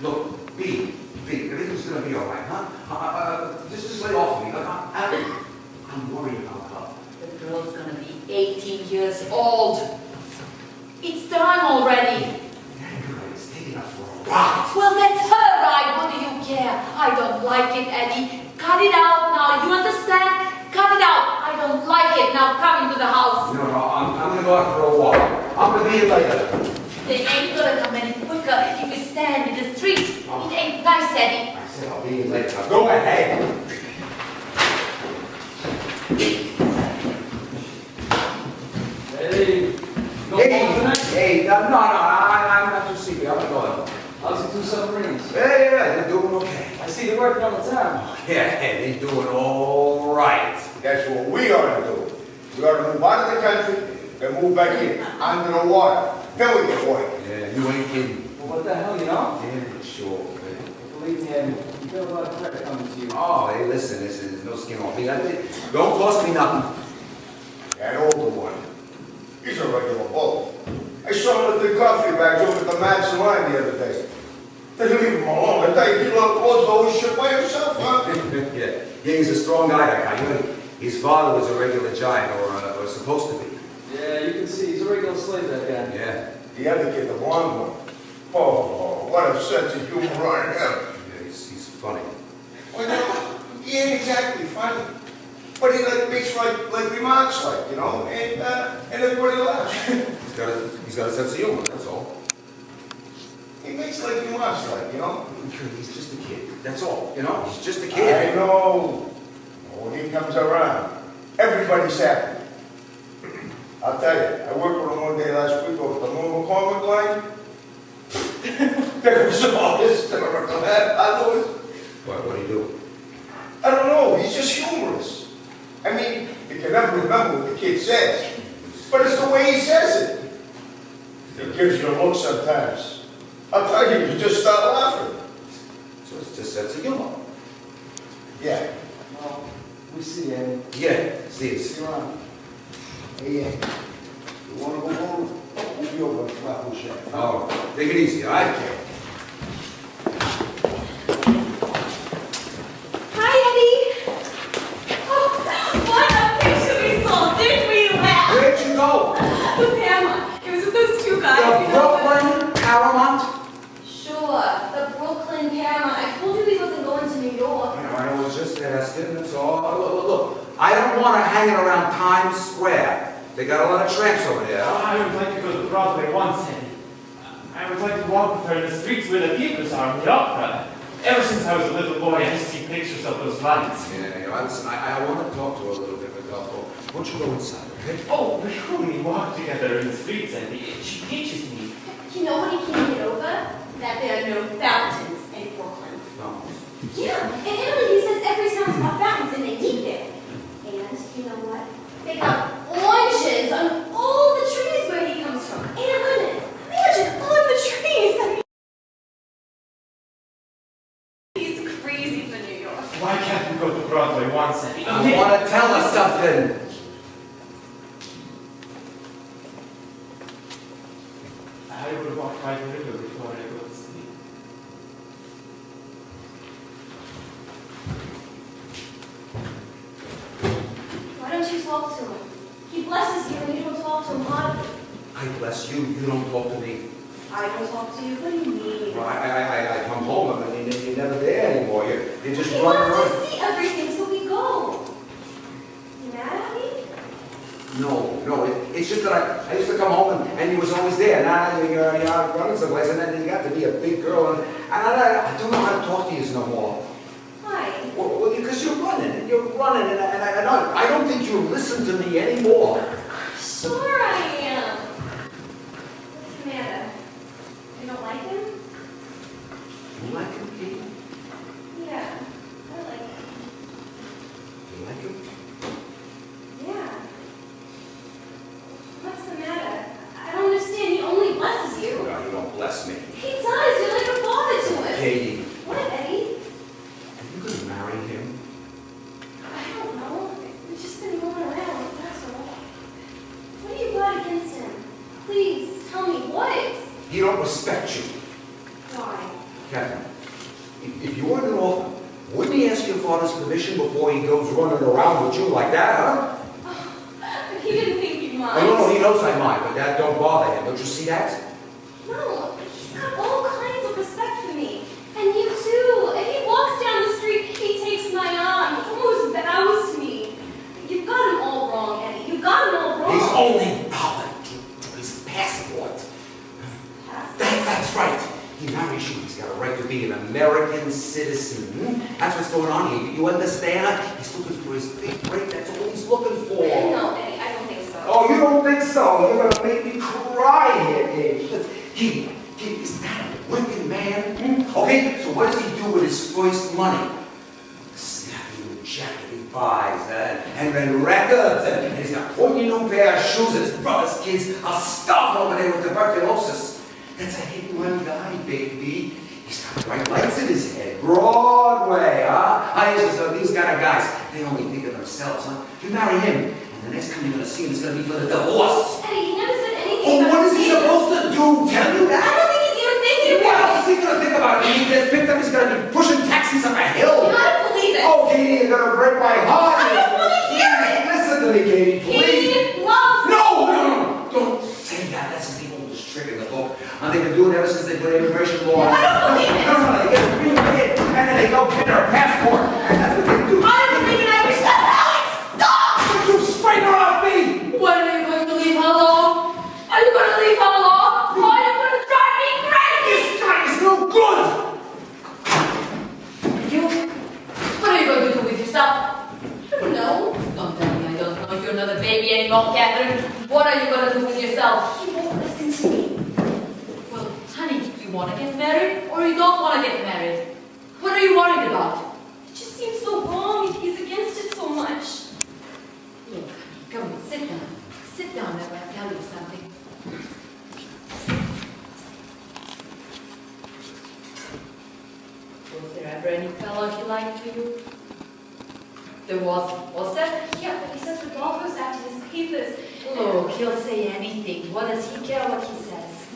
[SPEAKER 3] Look, B, everything's going to be all right, huh? Just lay off of me. I'm worried about her.
[SPEAKER 5] The girl's going to be 18 years old. It's time already.
[SPEAKER 3] That girl is taking her for a ride.
[SPEAKER 5] Well, that's her right. What do you care? I don't like it, Eddie. Cut it out now. You understand? Cut it out. I don't like it. Now come into the house.
[SPEAKER 3] No, I'm going to go out for a walk. I'm going to be here later.
[SPEAKER 5] They ain't gonna come any quicker if you stand in the street. It ain't nice, Eddie.
[SPEAKER 3] I said I'll be here later. Now go ahead.
[SPEAKER 1] Hey, no ball tonight?
[SPEAKER 3] Hey, no, I'm not too sleepy. I'm going.
[SPEAKER 1] How's the 2 submarines?
[SPEAKER 3] Yeah, they're doing okay.
[SPEAKER 1] I see they're working on the town.
[SPEAKER 3] Yeah, they're doing all right.
[SPEAKER 10] That's what we ought to do. We ought to move out of the country and move back in, under the water. Then we get white.
[SPEAKER 3] Yeah, you ain't kidding.
[SPEAKER 1] Well, what the hell, you know?
[SPEAKER 3] Yeah, sure. Man.
[SPEAKER 1] Believe me, Eddie, you feel a lot of credit coming to you.
[SPEAKER 3] Oh, hey, listen, there's no skin off me. Don't cost me nothing.
[SPEAKER 10] That older one, he's a regular bull. I saw him with the coffee bags over at the Madison line the other day. They leave him alone. I tell you, he was always shit by himself, huh?
[SPEAKER 3] Yeah, he's a strong guy, that guy. You know, his father was a regular giant, or supposed to be.
[SPEAKER 1] Yeah, you can see he's a regular slave, that guy.
[SPEAKER 3] Yeah.
[SPEAKER 10] The other kid, the blonde one. Oh, what a sense of humor on him.
[SPEAKER 3] Yeah, he's funny.
[SPEAKER 10] Well, no, he ain't exactly funny. But he makes like remarks like, you know, and everybody laughs.
[SPEAKER 3] He's got a sense of humor, that's all.
[SPEAKER 10] He makes like remarks like, you know.
[SPEAKER 3] He's just a kid, that's all. You know, he's just a kid.
[SPEAKER 10] I know. When he comes around, everybody's happy. I'll tell you, I worked with him one day last week over the Moon McCormick line. There was all hysterical.
[SPEAKER 3] What do you do?
[SPEAKER 10] I don't know, he's just humorous. I mean, you can never remember what the kid says, but it's the way he says it. It gives you a look sometimes. I'll tell you, you just start laughing.
[SPEAKER 3] So it's just sense of humor.
[SPEAKER 10] Yeah.
[SPEAKER 1] Well, we see, Eddie.
[SPEAKER 3] Yeah, see.
[SPEAKER 1] See you around.
[SPEAKER 10] Hey, you want to go home? We'll be over at Flatbush Shack.
[SPEAKER 3] Oh, take it easy, all right?
[SPEAKER 4] Hi, Eddie. Oh, what a picture we saw, didn't we, Val?
[SPEAKER 3] Where'd you go?
[SPEAKER 4] The Paramount. It was with those 2 guys.
[SPEAKER 3] The
[SPEAKER 4] you know,
[SPEAKER 3] Brooklyn Paramount?
[SPEAKER 4] Sure, the Brooklyn Paramount. I told you he wasn't going to New York.
[SPEAKER 3] I was just asking, that's all. Look, I don't want to hang around Times Square. They got a lot of tramps over there.
[SPEAKER 11] I would like to go to Broadway once, Eddie. I would like to walk with her in the streets where the peoples are in the opera. Ever since I was a little boy, I used to see pictures of those lights.
[SPEAKER 3] Yeah, listen, I want to talk to her a little bit, but why don't you go inside, okay?
[SPEAKER 11] Oh, we only walk together in the streets, Eddie. She teaches me.
[SPEAKER 4] You know what he can't get over? That there are no fountains in Brooklyn.
[SPEAKER 3] No.
[SPEAKER 4] Yeah, in Italy he says every town's got fountains and they need them. And you know what? They got oranges on all the trees where he comes from. And lemons. Imagine on the trees. I mean,
[SPEAKER 11] Broadway once, Eddie.
[SPEAKER 3] I want to tell her something.
[SPEAKER 11] I would have walked by the river before I go to sleep.
[SPEAKER 4] Why don't you talk to him? He blesses you and you don't talk to him hardly.
[SPEAKER 3] I bless you. You don't talk to me.
[SPEAKER 4] I don't talk to you. What do you mean?
[SPEAKER 3] Well, I come home and you're never there anymore. You're just
[SPEAKER 4] He
[SPEAKER 3] running
[SPEAKER 4] wants
[SPEAKER 3] around.
[SPEAKER 4] to see everything, so we go. You mad at me?
[SPEAKER 3] No, it's just that I used to come home and you was always there. Now you're out running someplace and then you got to be a big girl and I don't know how to talk to you no more.
[SPEAKER 4] Why?
[SPEAKER 3] Well, because you're running and I don't think you listen to me anymore.
[SPEAKER 4] Sure I am. What's the matter? You don't like him?
[SPEAKER 3] You like him, Katie?
[SPEAKER 4] Yeah, I like him.
[SPEAKER 3] You like him?
[SPEAKER 4] Yeah. What's the matter? I don't understand. He only blesses you.
[SPEAKER 3] No, you don't bless me.
[SPEAKER 4] He does. You're like a father to him.
[SPEAKER 3] Katie,
[SPEAKER 4] What, Eddie?
[SPEAKER 3] are you going to marry him?
[SPEAKER 4] I don't know. We've just been going around. That's all. What do you got against him? Please, tell me what?
[SPEAKER 3] He don't respect you.
[SPEAKER 4] Why?
[SPEAKER 3] Catherine, if you weren't an orphan, wouldn't he ask your father's permission before he goes running around with you like that, huh?
[SPEAKER 4] Oh, he didn't think you'd mind.
[SPEAKER 3] No, he knows I mind, but that don't bother him. Don't you see that?
[SPEAKER 4] No, he's got all kinds of respect for me. And you too. And he walks down the street, he takes my arm, he almost bows to me. You've got him all wrong, Eddie. You've got him all wrong.
[SPEAKER 3] He's only bothered to his passport. That's right. He marries you. He's got a right to be an American citizen. That's what's going on here. You understand? He's looking for his big break. That's all he's looking for.
[SPEAKER 4] No, Eddie, I don't think so.
[SPEAKER 3] Oh, you don't think so? You're going to make me cry here, Katie. He is that a working man? Okay, so what does he do with his first money? The snappy new jacket he buys, and then records, and he's got 40 new pair of shoes, and his brother's kids are starving over there with tuberculosis. That's a hit-and-run guy, baby. He's got bright lights in his head. Broadway, huh? I used to say, these kind of guys, they only think of themselves, huh? You marry him, and the next time you're going to see him is going to be for the divorce.
[SPEAKER 4] Eddie, he never said anything
[SPEAKER 3] Oh,
[SPEAKER 4] about
[SPEAKER 3] what is he
[SPEAKER 4] me.
[SPEAKER 3] supposed to do? Tell you that?
[SPEAKER 4] I don't think he's even thinking
[SPEAKER 3] What
[SPEAKER 4] about
[SPEAKER 3] else is he going to think about it? He gets picked up, he's going to be pushing taxis up a hill.
[SPEAKER 4] it. I don't believe it.
[SPEAKER 3] Oh, Katie, you're going to break my heart.
[SPEAKER 4] I don't want to hear it.
[SPEAKER 3] Listen to me, Katie, please.
[SPEAKER 4] He loves me.
[SPEAKER 3] No. Don't say that. That's the oldest trick in the book. And they've been doing it ever since they put immigration law.
[SPEAKER 4] I don't believe it.
[SPEAKER 3] No, they get a green kid, and then they go get their passport. And that's what they do.
[SPEAKER 4] I don't believe it. I wish that Alex stop.
[SPEAKER 3] Don't you straighten her off me!
[SPEAKER 5] When are you going to leave her alone? Are you going to leave her alone? Or are you going to drive me crazy?
[SPEAKER 3] This guy is no good!
[SPEAKER 5] You? What are you going to do with yourself?
[SPEAKER 4] I don't know.
[SPEAKER 5] Don't tell me I don't know. You're not a baby anymore, Catherine. What are you going to do with yourself?
[SPEAKER 4] He won't listen to me.
[SPEAKER 5] Well, honey, do you want to get married or you don't want to get married? What are you worried about?
[SPEAKER 4] It just seems so wrong. He's against it so much.
[SPEAKER 5] Look, honey, come on, sit down. Sit down and I'll tell you something. Was there ever any fellow he liked to you? There was there?
[SPEAKER 4] Yeah, but he says the ball goes out to his papers.
[SPEAKER 5] Look, he'll say anything. What does he care what he says?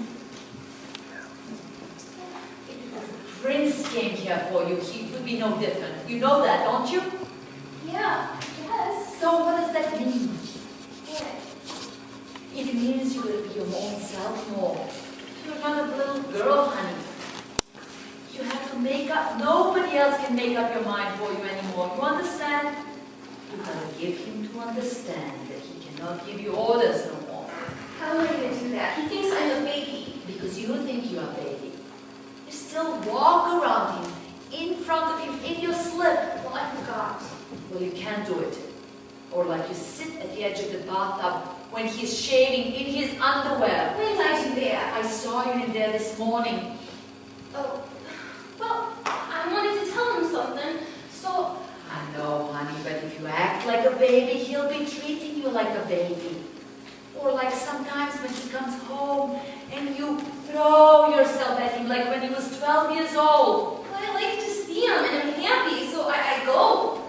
[SPEAKER 5] If Prince came here for you, he would be no different. You know that, don't you?
[SPEAKER 4] Yeah, yes.
[SPEAKER 5] So what does that mean?
[SPEAKER 4] Yeah.
[SPEAKER 5] It means you're going to be your own self more. You're not a little girl, honey. You have to make up. Nobody else can make up your mind for you anymore. You understand? You gotta give him to understand that he cannot give you orders no more.
[SPEAKER 4] How am I going to do that? He thinks I'm a baby.
[SPEAKER 5] Because you think you're a baby. You still walk around him, in front of him, in your slip.
[SPEAKER 4] Well, I forgot.
[SPEAKER 5] Well, you can't do it. Or like you sit at the edge of the bathtub when he's shaving in his underwear.
[SPEAKER 4] When did I do that?
[SPEAKER 5] I saw you in there this morning.
[SPEAKER 4] Oh, well, I wanted to tell him something, so...
[SPEAKER 5] I know, honey, but if you act like a baby, he'll be treating you like a baby. Or like sometimes when he comes home and you throw yourself at him like when he was 12 years old.
[SPEAKER 4] But I like to see him and I'm happy, so I go.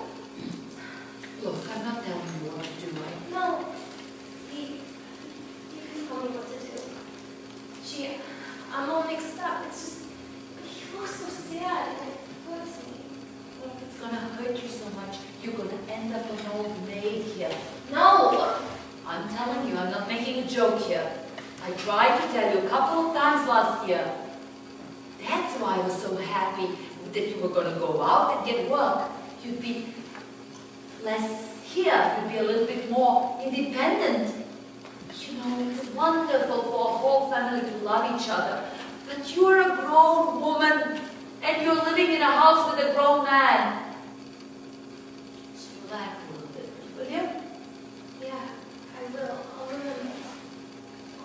[SPEAKER 5] end up an old maid here.
[SPEAKER 4] No!
[SPEAKER 5] I'm telling you, I'm not making a joke here. I tried to tell you a couple of times last year. That's why I was so happy that you were going to go out and get work. You'd be less here. You'd be a little bit more independent. You know, it's wonderful for a whole family to love each other. But you're a grown woman, and you're living in a house with a grown man. Just relax a little bit, will you?
[SPEAKER 4] Yeah, I will. I'll remember.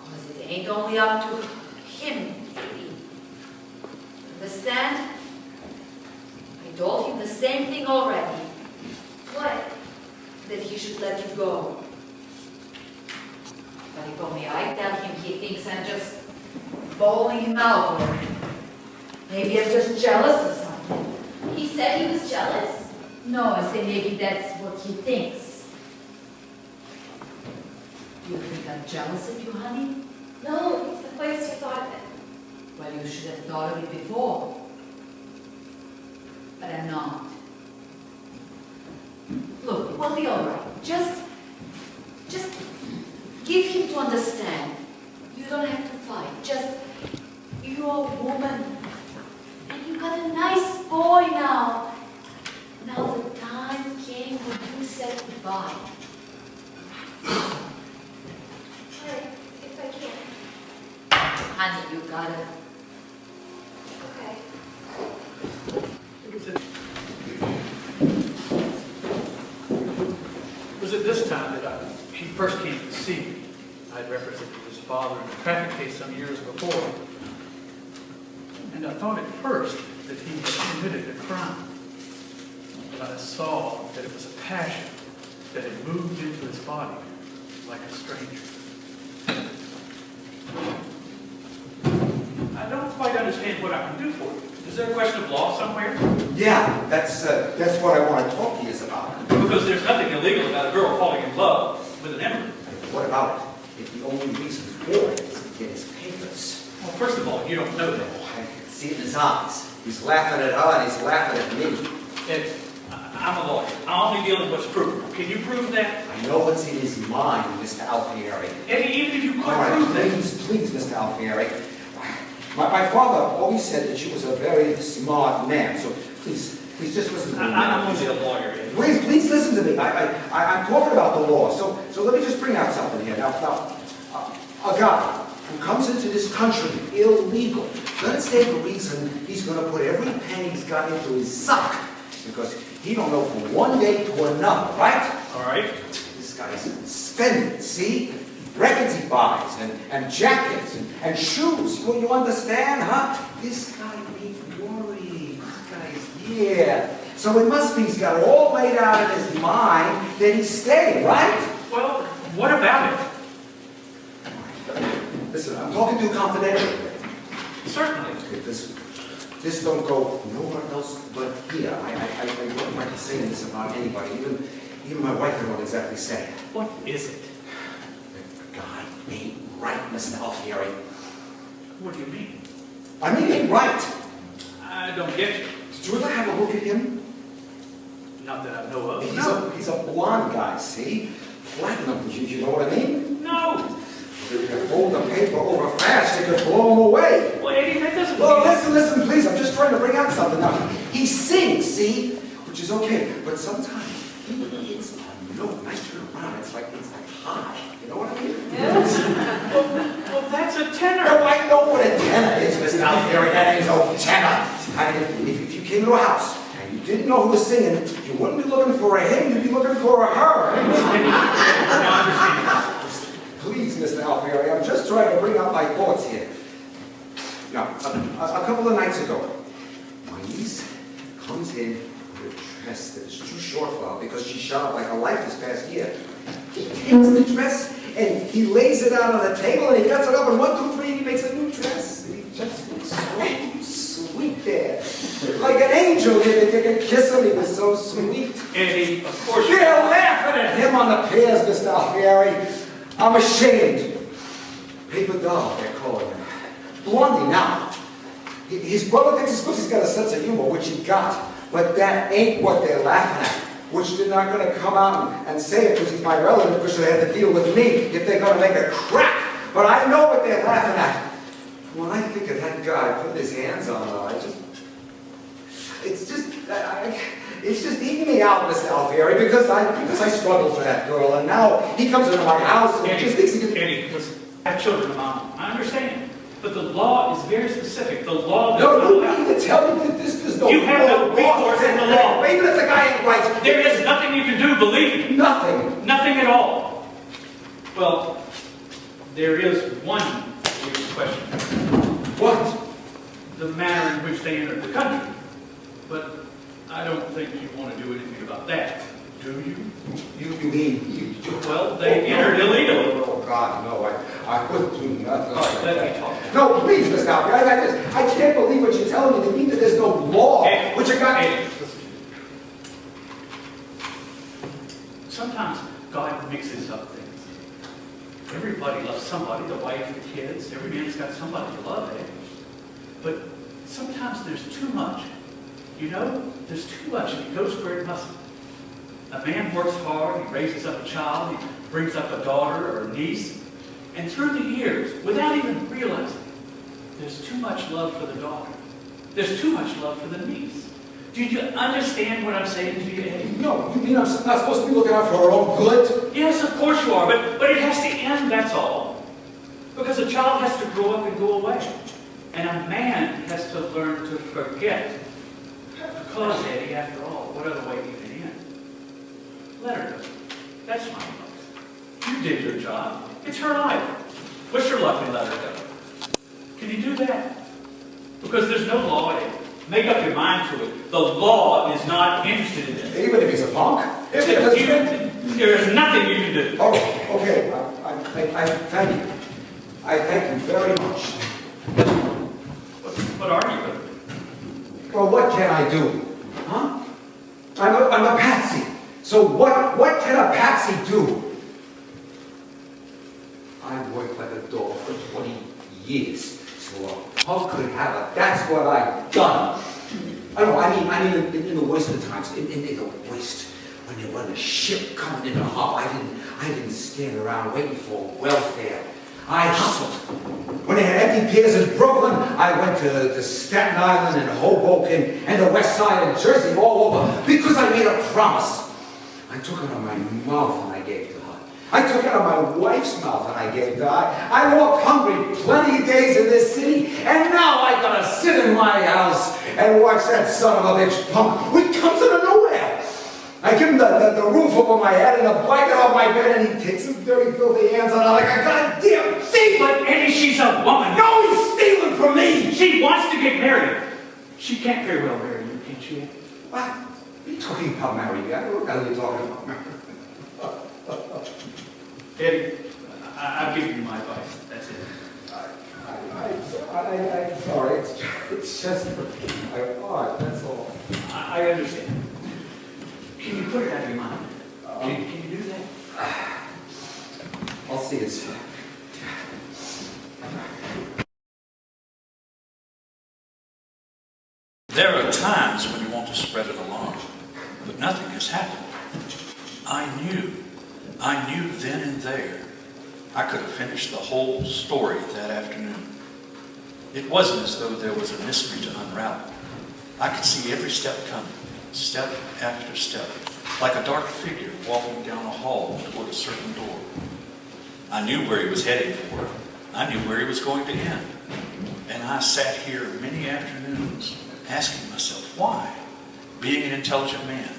[SPEAKER 5] Because it ain't only up to him, Phoebe. Understand? I told him the same thing already.
[SPEAKER 4] What?
[SPEAKER 5] That he should let you go. But if only I tell him, he thinks I'm just bowling him out, or maybe I'm just jealous or something.
[SPEAKER 4] He said he was jealous?
[SPEAKER 5] No, I say maybe that's what he thinks. Do you think I'm jealous of you, honey?
[SPEAKER 4] No, it's the first you thought of it.
[SPEAKER 5] Well, you should have thought of it before. But I'm not. Look, we'll be all right. Just give him to understand. You don't have to fight. Just, you're a woman. And you got a nice boy now. Now the time came when you said goodbye.
[SPEAKER 4] Alright, if I can.
[SPEAKER 5] Honey, you gotta.
[SPEAKER 4] Okay.
[SPEAKER 2] It was at this time that he first came to see me. I'd represented his father in a traffic case some years before. And I thought at first that he had committed a crime. But I saw that it was a passion that had moved into his body like a stranger. I don't quite understand what I can do for you. Is there a question of law somewhere?
[SPEAKER 3] Yeah, that's what I want to talk to you about.
[SPEAKER 2] Because there's nothing illegal about a girl falling in love with an immigrant.
[SPEAKER 3] What about it? If the only reason for it is to get his papers.
[SPEAKER 2] Well, first of all, you don't know that.
[SPEAKER 3] Oh, I can see it in his eyes. He's laughing at her and he's laughing at me.
[SPEAKER 2] I'm a lawyer. I only deal with what's proven. Can you prove that?
[SPEAKER 3] I know what's in his mind, Mr. Alfieri.
[SPEAKER 2] Eddie, even if you could
[SPEAKER 3] All right,
[SPEAKER 2] prove that.
[SPEAKER 3] please, Mr. Alfieri. My father always said that you was a very smart man, so please just listen to me.
[SPEAKER 2] I'm only a lawyer, Eddie.
[SPEAKER 3] Please listen to me. I'm talking about the law. So let me just bring out something here. Now, a guy who comes into this country illegal, let's take a reason he's going to put every penny he's got into his sock because he don't know from one day to another, right?
[SPEAKER 2] All right.
[SPEAKER 3] This guy's spending, see? Records he buys, and jackets, and shoes. Well, you understand, huh? This guy ain't worried. This guy's, yeah. So it must be he's got it all laid out in his mind that he's staying, right?
[SPEAKER 2] Well, what about it?
[SPEAKER 3] Listen, I'm talking to you confidentially.
[SPEAKER 2] Certainly.
[SPEAKER 3] Okay, this don't go nowhere else but here. I wouldn't like to say this about anybody. Even my wife won't exactly say it.
[SPEAKER 2] What is it?
[SPEAKER 3] The guy ain't right, Mr. Alfieri.
[SPEAKER 2] What do you mean?
[SPEAKER 3] I mean, ain't right.
[SPEAKER 2] I don't get you.
[SPEAKER 3] Did you ever have a look at him?
[SPEAKER 2] Not that I know of.
[SPEAKER 3] He's a blonde guy, see? Platinum, you know what I mean?
[SPEAKER 2] No.
[SPEAKER 3] If you fold the paper over fast, it could blow him away.
[SPEAKER 2] Well, Eddie, that doesn't
[SPEAKER 3] Well,
[SPEAKER 2] mean...
[SPEAKER 3] listen, please. I'm just trying to bring out something now. He sings, see? Which is okay. But sometimes he hits a note and I turn around. It's like high. You know what I mean?
[SPEAKER 2] Yes. well, that's a tenor.
[SPEAKER 3] No, I know what a tenor is, Mr. Alfieri. That ain't no tenor. If you came to a house and you didn't know who was singing, you wouldn't be looking for a him, you'd be looking for a her. Please, Mr. Alfieri, I'm just trying to bring out my thoughts here. Now, a couple of nights ago, my niece comes in with a dress that is too short for her because she shot up like her life this past year. He takes the dress and he lays it out on the table and he cuts it up and 1, 2, 3, he makes a new dress. And he just looks so sweet there. Like an angel there that you can kiss him, he was so sweet.
[SPEAKER 2] Eddie, of course
[SPEAKER 3] You're laughing at him on the piers, Mr. Alfieri. I'm ashamed. Paper doll, they're calling him. Blondie now. His brother thinks he's got a sense of humor, which he got. But that ain't what they're laughing at. which they're not going to come out and say it because he's my relative, because they have to deal with me if they're going to make a crack. But I know what they're laughing at. When I think of that guy putting his hands on her, it's just eating me out, Mr. Alfieri, because I struggled for that girl, and now he comes into my house and just thinks he can...
[SPEAKER 2] Eddie, listen, I have children of mine. I understand. But the law is very specific. The law does
[SPEAKER 3] No,
[SPEAKER 2] not
[SPEAKER 3] you
[SPEAKER 2] allow...
[SPEAKER 3] mean to tell me that there's no
[SPEAKER 2] You have no
[SPEAKER 3] law?
[SPEAKER 2] recourse in the law.
[SPEAKER 3] Even if the guy ain't right.
[SPEAKER 2] There is nothing you can do, believe me.
[SPEAKER 3] Nothing.
[SPEAKER 2] Nothing at all. Well, there is one serious question.
[SPEAKER 3] What?
[SPEAKER 2] The manner in which they entered the country. But I don't think you want to do anything about that, do you?
[SPEAKER 3] You mean...
[SPEAKER 2] Well, they entered illegally.
[SPEAKER 3] Oh, God, no, I wouldn't do nothing.
[SPEAKER 2] All right, let me talk.
[SPEAKER 3] No, please, Mr. Alfieri, I can't believe what you're telling me. You mean that there's no law?
[SPEAKER 2] Eddie,
[SPEAKER 3] What you got...
[SPEAKER 2] Eddie, listen. Sometimes God mixes up things. Everybody loves somebody, the wife, the kids. Every man's got somebody to love, eh? But sometimes there's too much. You know, there's too much, and it goes where it mustn't. A man works hard, he raises up a child, he brings up a daughter or a niece, and through the years, without even realizing, there's too much love for the daughter. There's too much love for the niece. Do you understand what I'm saying to you, Eddie?
[SPEAKER 3] No, you mean I'm not supposed to be looking out for our own good?
[SPEAKER 2] Yes, of course you are, but it has to end, that's all. Because a child has to grow up and go away. And a man has to learn to forget. Because, Eddie, after all, what other way can it end? Let her go. That's my advice. You did your job. It's her life. Wish her luck and let her go. Can you do that? Because there's no law, Eddie. Make up your mind to it. The law is not interested in it.
[SPEAKER 3] Even if he's a punk?
[SPEAKER 2] There is nothing you can do.
[SPEAKER 3] Oh, okay. I thank you. I thank you very much.
[SPEAKER 2] What are you going to do?
[SPEAKER 3] Well, what can I do? Huh? I'm a patsy. So what can a patsy do? I worked like a dog for 20 years. So a punk could have it. That's what I've done. I mean, in the worst of times, in the worst, when there was a ship coming in the harbor, I didn't stand around waiting for welfare. I hustled. When they had empty piers in Brooklyn, I went to Staten Island and Hoboken and the west side of Jersey, all over, because I made a promise. I took it on my mouth and I gave to her. I took it on my wife's mouth and I gave to her. I walked hungry plenty of days in this city, and now I gotta sit in my house and watch that son of a bitch punk who comes out of nowhere. I give him the roof over my head and a blanket off my bed, and he takes some dirty, filthy hands on her like a goddamn thief.
[SPEAKER 2] But Eddie, she's a woman.
[SPEAKER 3] No, he's stealing from me.
[SPEAKER 2] She wants to get married. She can't very well marry you, can she?
[SPEAKER 3] What? What are you talking about, married? I don't know what you're talking about.
[SPEAKER 2] Eddie, I've given you my advice. That's it.
[SPEAKER 3] I'm sorry. It's just my heart. That's all.
[SPEAKER 2] I understand. Can you put it out of your mind? Can you do that?
[SPEAKER 3] I'll see it.
[SPEAKER 6] There are times when you want to spread it along, but nothing has happened. I knew then and there I could have finished the whole story that afternoon. It wasn't as though there was a mystery to unravel. I could see every step coming, step after step, like a dark figure walking down a hall toward a certain door. I knew where he was heading for. I knew where he was going to end. And I sat here many afternoons asking myself why, being an intelligent man,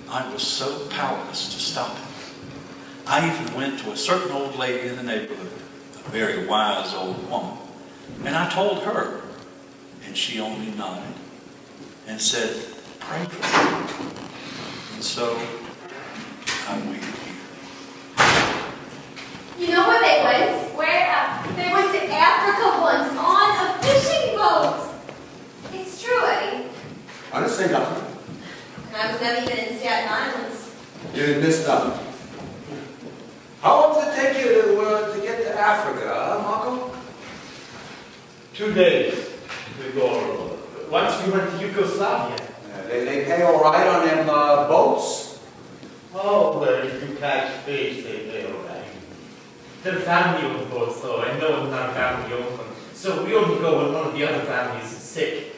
[SPEAKER 6] I was so powerless to stop him. I even went to a certain old lady in the neighborhood, a very wise old woman, and I told her, and she only nodded and said, "Pray for me." And so I waited here.
[SPEAKER 4] You know where they went? They went to Africa once on a fishing boat. It's true, Eddie.
[SPEAKER 3] I didn't say nothing.
[SPEAKER 4] And I was never even in Staten Island.
[SPEAKER 3] You didn't miss nothing. How long did it take you to get to Africa, huh, Marco?
[SPEAKER 11] 2 days. Once we went to Yugoslavia.
[SPEAKER 3] They pay all right on them boats?
[SPEAKER 8] Oh, well, if you catch fish, they pay all right.
[SPEAKER 11] They're family-owned boats, though, and no one's not family-owned one. So we only go when one of the other families is sick.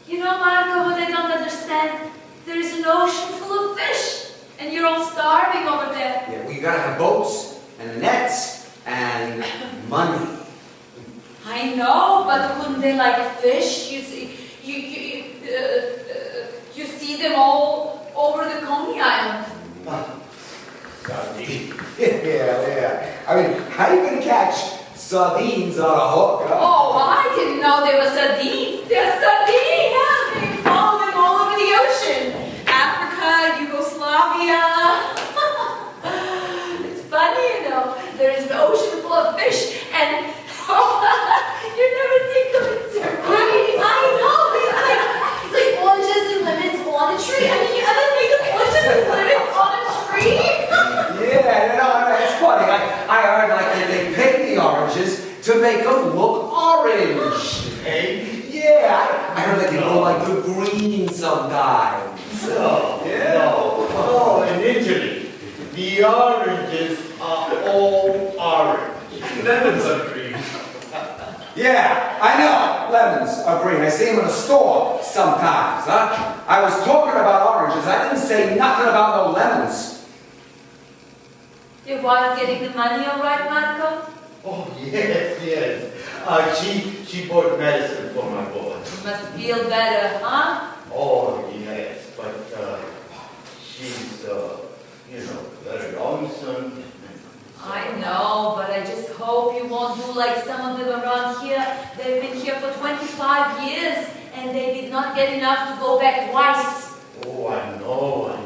[SPEAKER 5] You know, Marco, what I don't understand? There is an ocean full of fish, and you're all starving over there.
[SPEAKER 3] Yeah, well, you gotta have boats and nets and money.
[SPEAKER 5] I know, but wouldn't they like fish? You see them all over the Coney Island.
[SPEAKER 3] Sardines. Yeah. I mean, how are you gonna catch sardines on a hook? Huh?
[SPEAKER 5] Oh, I didn't know they were sardines. They're sardines! Yeah, they follow them all over the ocean. Africa, Yugoslavia. It's funny, you know. There is an ocean full of fish, and you never think of it sardines.
[SPEAKER 4] I know. It's like oranges and lemons on a tree. I mean, you ever think of oranges and lemons on a tree?
[SPEAKER 3] Yeah, no, it's funny. I heard like they paint the oranges to make them look orange.
[SPEAKER 8] Hey?
[SPEAKER 3] Yeah, I heard that they go like the green sometimes.
[SPEAKER 8] No,
[SPEAKER 3] Yeah.
[SPEAKER 8] no. Oh, in Italy, the oranges are all orange.
[SPEAKER 11] Lemons are green.
[SPEAKER 3] Yeah, I know. Lemons are green. I see them in a store sometimes, huh? I was talking about oranges. I didn't say nothing about no lemons.
[SPEAKER 5] Your wife getting the money all right, Marco?
[SPEAKER 8] Oh, yes. She bought medicine for my boy.
[SPEAKER 5] You must feel better, huh?
[SPEAKER 8] Oh, yes, but she's, very lonesome.
[SPEAKER 5] I know, but I just hope you won't do like some of them around here. They've been here for 25 years, and they did not get enough to go back twice.
[SPEAKER 8] Oh, I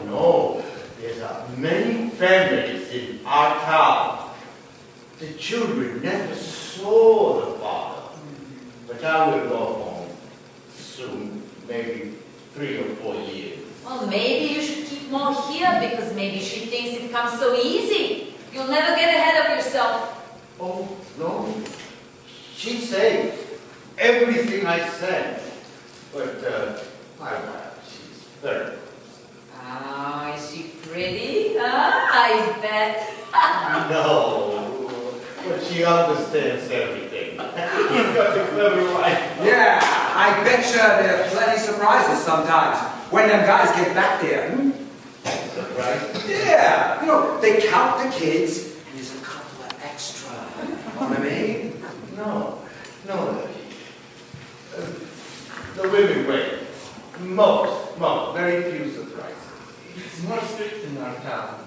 [SPEAKER 8] know. There's many families in our town. The children never saw the father. But I will go home soon, maybe 3 or 4 years.
[SPEAKER 5] Well, maybe you should keep more here, because maybe she thinks it comes so easy. You'll never get ahead of yourself.
[SPEAKER 8] Oh, no. She said everything I said. But, she's very.
[SPEAKER 5] Ah, is she pretty? I bet.
[SPEAKER 8] No, but she understands everything. He's got a clever wife.
[SPEAKER 3] Yeah, I bet you there are plenty surprises sometimes when them guys get back there.
[SPEAKER 8] Surprise?
[SPEAKER 3] Yeah, they count the kids and there's a couple of extra. You know what I mean?
[SPEAKER 8] No, the women wait. Most, very few surprises.
[SPEAKER 11] It's more strict in our town.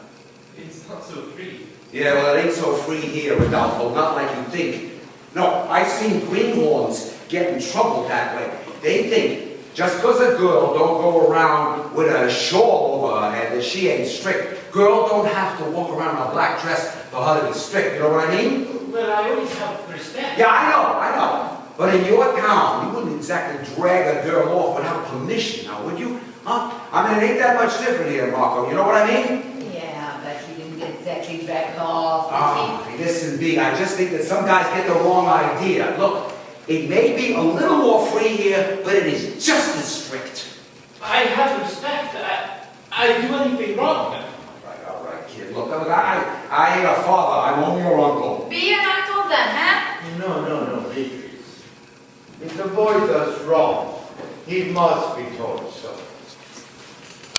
[SPEAKER 11] It's not so free.
[SPEAKER 3] Yeah, well, it ain't so free here, Rodolfo, not like you think. No, I've seen greenhorns get in trouble that way. They think just because a girl don't go around with a shawl over her head that she ain't strict. Girl don't have to walk around in a black dress for her to be strict, you know what I mean?
[SPEAKER 11] But I always have respect.
[SPEAKER 3] Yeah, I know. But in your town, you wouldn't exactly drag a girl off without permission, now would you? Huh? I mean, it ain't that much different here, Marco, you know what I mean?
[SPEAKER 5] Yeah, but he didn't get exactly dragged off.
[SPEAKER 3] Listen, B, I just think that some guys get the wrong idea. Look, it may be a little more free here, but it is just as strict.
[SPEAKER 11] I have respect. I do anything wrong.
[SPEAKER 3] All right, kid. Look, I ain't a father. I'm only your uncle.
[SPEAKER 5] Be an uncle then, huh?
[SPEAKER 8] No, Beatrice. If the boy does wrong, he must be told so.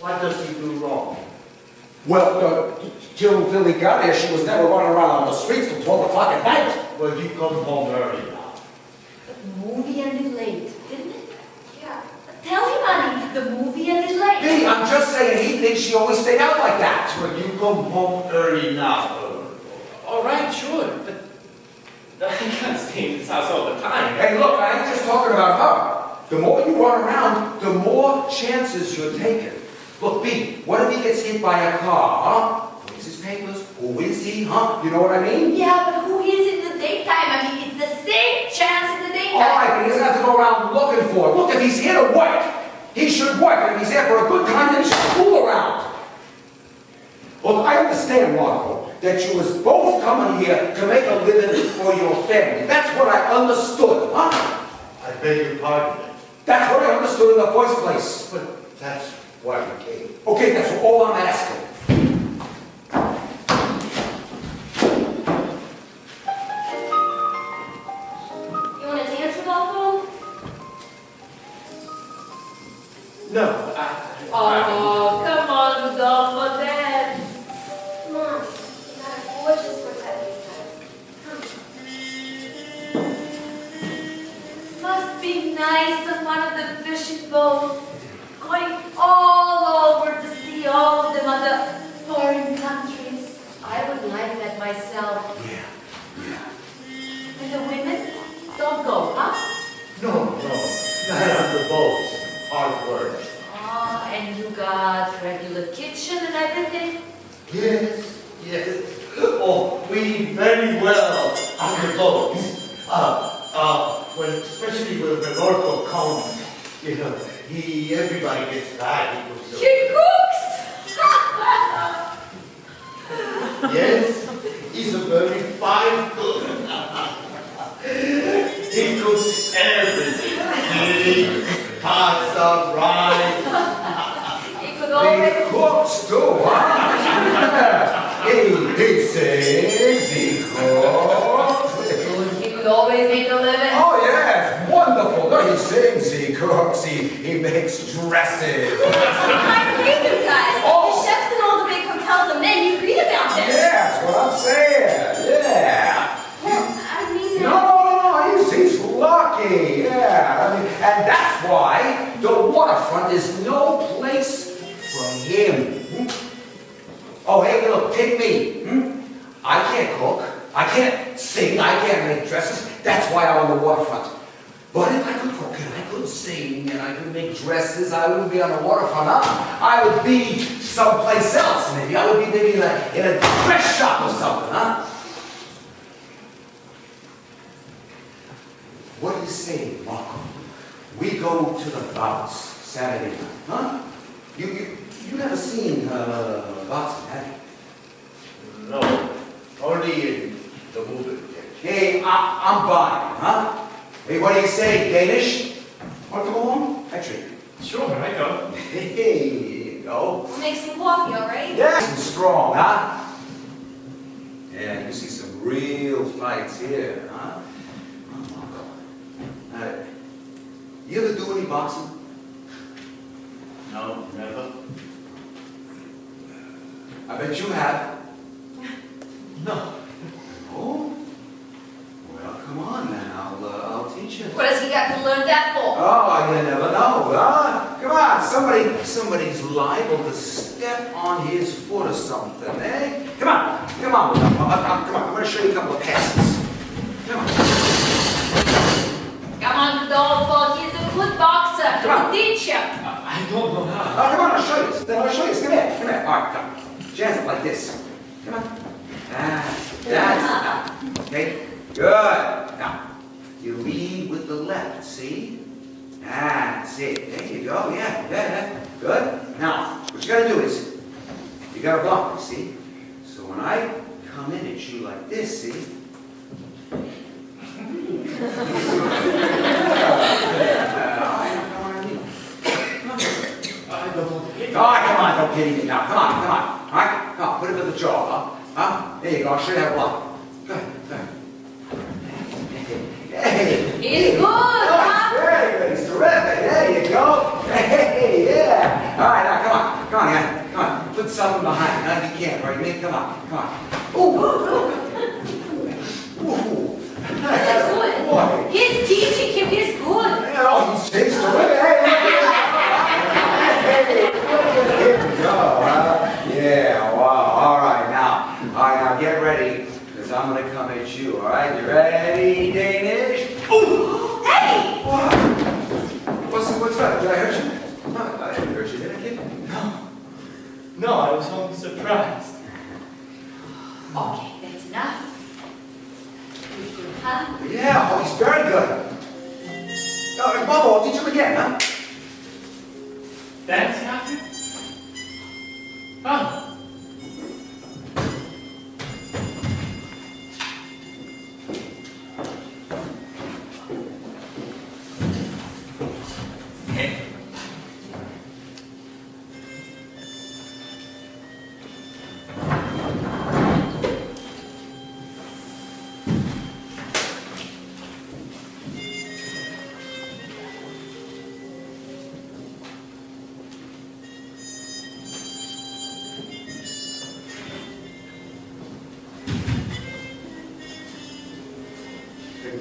[SPEAKER 8] What does he do wrong?
[SPEAKER 3] Well, till he got there, she was never running around on the streets till 12 o'clock at night.
[SPEAKER 8] Well, you come home early now.
[SPEAKER 5] The movie ended late, didn't it? Yeah. Tell him, honey, the movie ended late.
[SPEAKER 3] Hey, I'm just saying he thinks she always stayed out like that.
[SPEAKER 8] Well, you come home early now.
[SPEAKER 11] All right, sure, but I can't stay in this house all the time.
[SPEAKER 3] Hey, look, I ain't just talking about her. The more you run around, the more chances you're taking. Look, B, what if he gets hit by a car, huh? Where's his papers? Who is he, huh? You know what I mean?
[SPEAKER 5] Yeah, but who is in the daytime? I mean, it's the same chance in the daytime.
[SPEAKER 3] All right, but he doesn't have to go around looking for it. Look, if he's here to work, he should work. And if he's there for a good time, then he should fool around. Look, I understand, Marco, that you was both coming here to make a living for your family. That's what I understood, huh?
[SPEAKER 8] I beg your pardon.
[SPEAKER 3] That's what I understood in the first place.
[SPEAKER 8] But that's
[SPEAKER 10] Why, okay?
[SPEAKER 3] Okay, that's all I'm asking.
[SPEAKER 4] You want to dance, Rodolfo?
[SPEAKER 11] No,
[SPEAKER 5] Oh, come on, Rodolfo, dance.
[SPEAKER 4] Come on. You got a gorgeous quartet these days. Come.
[SPEAKER 5] Must be nice on one of the fishing boats, going all over to see all of them other foreign countries. I would like that myself.
[SPEAKER 3] Yeah.
[SPEAKER 5] And the women don't go, huh?
[SPEAKER 8] No, not on the boat. Hard work.
[SPEAKER 5] Ah, and you got regular kitchen and everything?
[SPEAKER 8] Yes. Oh, we eat very well on the boat. Especially when the Norfolk comes, everybody gets fat.
[SPEAKER 5] He cooks!
[SPEAKER 8] Yes, he's a very fine cook. He cooks everything. Cake, pasta, rice.
[SPEAKER 5] He could always...
[SPEAKER 3] He cooks too, huh? He sings, he cooks.
[SPEAKER 5] He could always make a living.
[SPEAKER 3] Oh, yes, wonderful. No, he sings, he cooks, he makes dresses.
[SPEAKER 4] I agree with you guys.
[SPEAKER 3] Oh.
[SPEAKER 4] The chefs in all the big hotels, the men, you read about them.
[SPEAKER 3] Yeah, that's what I'm saying. Yeah.
[SPEAKER 4] Well, I mean...
[SPEAKER 3] No, he's lucky. Yeah, and that's why the waterfront is no place for him. Oh, hey, look, take me. I can't cook. I can't sing. I can't make dresses. That's why I'm on the waterfront. But if I could cook and I could sing and I could make dresses, I wouldn't be on the waterfront. I would be someplace else, maybe. I would be maybe in a dress shop or something, huh? What do you say, Marco? We go to the bounce Saturday night, huh? You never seen boxing, have you?
[SPEAKER 8] No, only in the movie.
[SPEAKER 3] Hey, I'm buying, huh? Hey, what do you say, Danish? Want to go home? Patrick.
[SPEAKER 11] sure, I go.
[SPEAKER 3] Hey, here you go.
[SPEAKER 4] We'll make some coffee, all right?
[SPEAKER 3] Yes, and strong, huh? Yeah, you see some real fights here, huh? You ever do any boxing?
[SPEAKER 11] No, never.
[SPEAKER 3] I bet you have.
[SPEAKER 11] No.
[SPEAKER 3] Oh? Well, come on then. I'll teach you.
[SPEAKER 5] What does he got to learn that for?
[SPEAKER 3] Oh, you never know, huh? Come on, somebody's liable to step on his foot or something, eh? Come on, come on, I'm going to show you a couple of passes. Come on.
[SPEAKER 5] Come on, Rodolfo, he's a good boxer.
[SPEAKER 3] Come on.
[SPEAKER 5] He'll teach you.
[SPEAKER 11] I don't know how.
[SPEAKER 3] Oh, come on, I'll show you. Then I'll show you. Come here. All right, come. Jazz it like this. Come on. That's it. Okay, good. Now, you lead with the left, see? That's it. There you go. Yeah. Good. Now, what you gotta do is, you gotta block, see? So when I come in at you like this, see? Come on, don't get even now. Come on. All right, come on, put it to the jaw, huh? There you go. I'll show you how to block. Go ahead. Hey.
[SPEAKER 5] He's good, huh?
[SPEAKER 3] Very good. He's terrific. There you go. Hey, yeah. All right, now come on, guys. Come on. Put something behind. Now you can't, right? Man, come on. Ooh.
[SPEAKER 5] He's good.
[SPEAKER 3] Boy.
[SPEAKER 5] He's teaching him. He's good.
[SPEAKER 3] Oh, he's terrific. Hey, here we go, huh? Yeah, wow. All right, now get ready, because I'm going to come at you, all right? You ready, Danish? Ooh!
[SPEAKER 5] Hey!
[SPEAKER 3] What? What's that? Did I hurt you? No, I didn't hurt you, did I, kid?
[SPEAKER 11] No, I was only surprised.
[SPEAKER 5] Okay, that's enough. He's good, huh?
[SPEAKER 3] Yeah, oh, he's very good. Oh, Bobo, I'll teach him again, huh?
[SPEAKER 11] That's happened? Oh.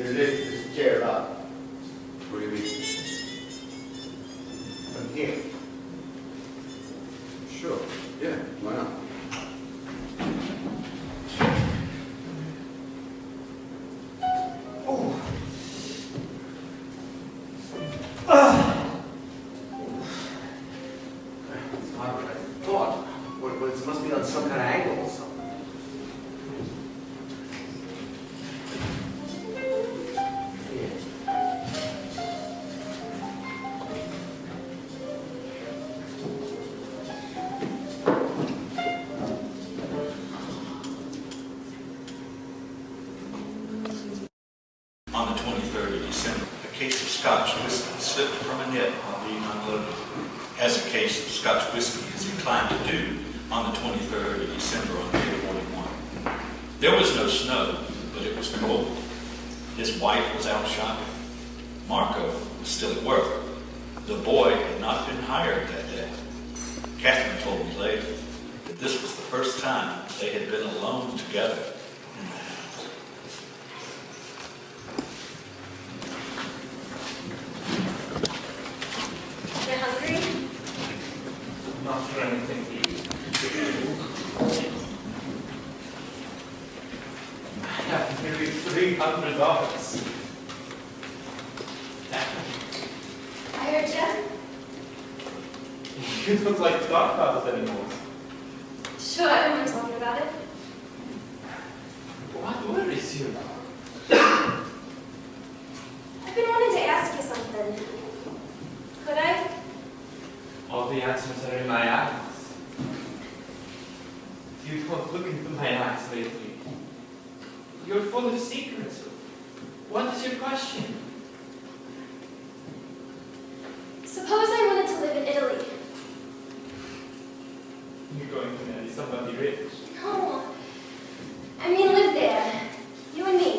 [SPEAKER 8] to lift this chair up.
[SPEAKER 3] What do you mean?
[SPEAKER 8] From here.
[SPEAKER 3] Sure. Yeah, why not? It's harder than I thought. It must be on some kind of angle or something.
[SPEAKER 6] On the 23rd of December, a case of Scotch whiskey slipped from a net while being unloaded, as a case of Scotch whiskey is inclined to do on the 23rd of December on Pier 41. There was no snow, but it was cold. His wife was out shopping. Marco was still at work. The boy had not been hired that day. Catherine told me later that this was the first time they had been alone together in the house.
[SPEAKER 4] You hungry?
[SPEAKER 11] Not for anything to eat. I have nearly $300.
[SPEAKER 4] I heard ya.
[SPEAKER 11] You don't like to talk about it anymore.
[SPEAKER 4] Sure, I don't mind talking about it.
[SPEAKER 11] What worries you?
[SPEAKER 4] I've been wanting to ask you something. Could I?
[SPEAKER 11] All the answers are in my eyes. You don't look into my eyes lately. You're full of secrets. What is your question?
[SPEAKER 4] Suppose I wanted to live in Italy.
[SPEAKER 11] You're going to marry somebody rich.
[SPEAKER 4] No. I mean live there. You and me.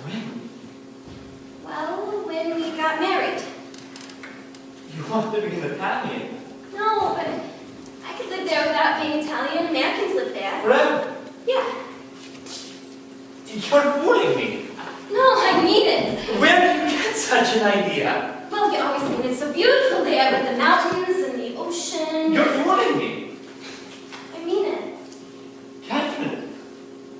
[SPEAKER 11] When?
[SPEAKER 4] Well, when we got married.
[SPEAKER 11] You want to be an Italian?
[SPEAKER 4] No, but I could live there without being Italian. Americans live there.
[SPEAKER 11] Forever?
[SPEAKER 4] Yeah.
[SPEAKER 11] You're fooling me.
[SPEAKER 4] No, I mean it.
[SPEAKER 11] Where did you get such an idea?
[SPEAKER 4] Well, you always mean it's so beautiful there with the mountains and the ocean.
[SPEAKER 11] You're fooling me.
[SPEAKER 4] I mean it.
[SPEAKER 11] Catherine,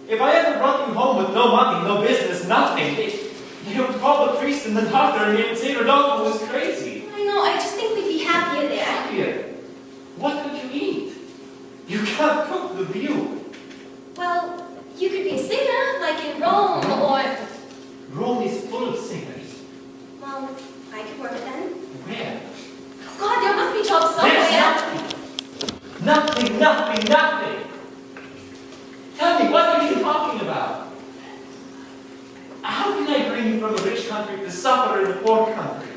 [SPEAKER 11] if I ever brought you home with no money, no business, nothing, they would call the priest and the doctor and they would say Rodolfo was crazy.
[SPEAKER 4] I know, I just think we'd be happier there.
[SPEAKER 11] Happier? What could you eat? You can't cook the view.
[SPEAKER 4] Well, you could be a singer, like in Rome, or...
[SPEAKER 11] Rome is full of singers.
[SPEAKER 4] Well, I could work it then.
[SPEAKER 11] Where?
[SPEAKER 4] God, there must be jobs
[SPEAKER 11] There's
[SPEAKER 4] somewhere.
[SPEAKER 11] nothing. Nothing. Tell me, what are you talking about? How can I bring you from a rich country to suffer in a poor country?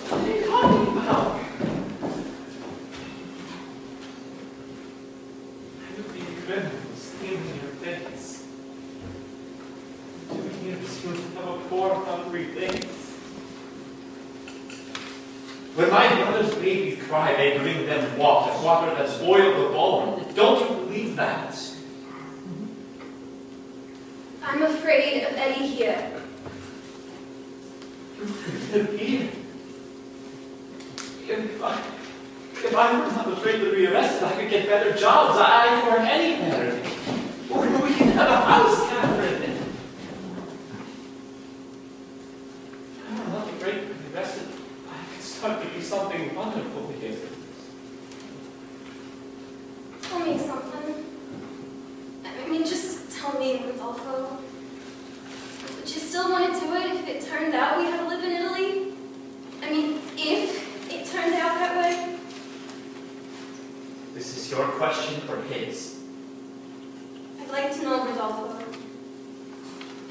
[SPEAKER 11] What are you talking about? I would be a criminal stealing your things. 2 years you have a poor, hungry things. When my brothers' babies cry, they bring them water that's boiled the bone. Don't you believe that?
[SPEAKER 4] I'm afraid of Eddie here.
[SPEAKER 11] Here? If I were not afraid to be arrested, I could get better jobs. I could work anywhere. Or we can have a house, Catherine. I'm not afraid to be arrested. I could start to do something wonderful here.
[SPEAKER 4] Tell me something. I mean, just tell me, Rodolfo. Would you still want to do it if it turned out we had to live in Italy? I mean, if it turned out that way?
[SPEAKER 11] This is your question or his?
[SPEAKER 4] I'd like to know, Rodolfo.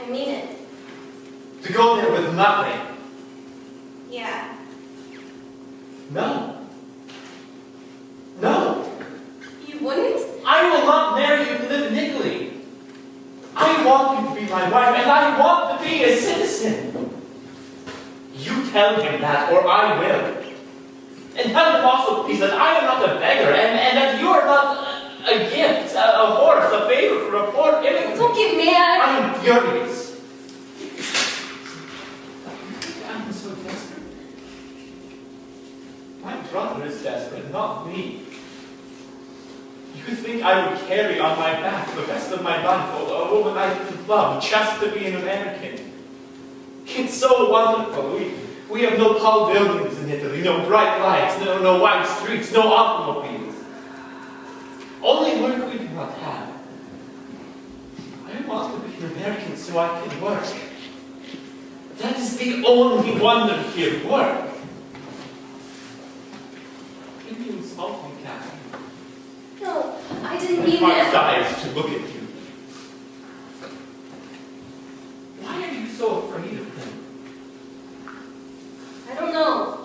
[SPEAKER 4] I mean it.
[SPEAKER 11] To go there with nothing?
[SPEAKER 4] Yeah.
[SPEAKER 11] No.
[SPEAKER 4] You wouldn't?
[SPEAKER 11] I will not marry you to live in Italy. I want you to be my wife, and I want to be a citizen. You tell him that, or I will. And tell him also, please, that I am not a beggar, and that you are not a gift. a horse, a favor for a poor immigrant.
[SPEAKER 4] Don't get mad.
[SPEAKER 11] I'm furious. I'm so desperate. My brother is desperate, not me. You think I would carry on my back the rest of my life a woman I didn't love just to be an American? It's so wonderful. We have no tall buildings in Italy, no bright lights, no wide streets, no automobiles. Only work we do not have. I want to be an American so I can work. That is the only wonder here, work. Can you insult me, Catherine?
[SPEAKER 4] No, I didn't mean
[SPEAKER 11] My
[SPEAKER 4] that.
[SPEAKER 11] heart dies to look at you. Why are you so afraid of him?
[SPEAKER 4] I don't know.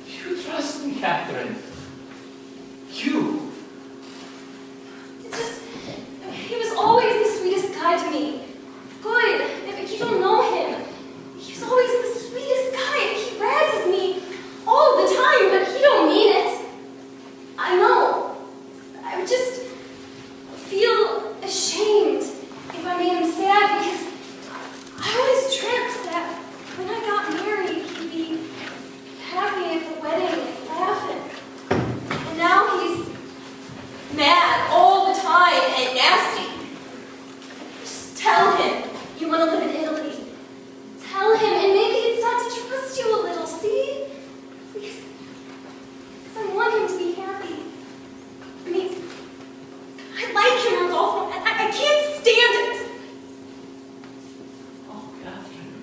[SPEAKER 11] You trust me, Catherine. You.
[SPEAKER 4] It's just, he was always the sweetest guy to me. Good. If you don't know him, he's always the sweetest guy. He razzes me all the time, but he don't mean it. I know. I would just feel ashamed if I made him sad, because I always dreamt that when I got married, he'd be happy at the wedding and laughing. And now he's mad all the time and nasty. Just tell him you want to live in Italy. Tell him, and maybe he'd start to trust you a little, see? Because I want him to be happy. I mean, I like him, Rodolfo. I can't stand it.
[SPEAKER 11] Oh, Catherine.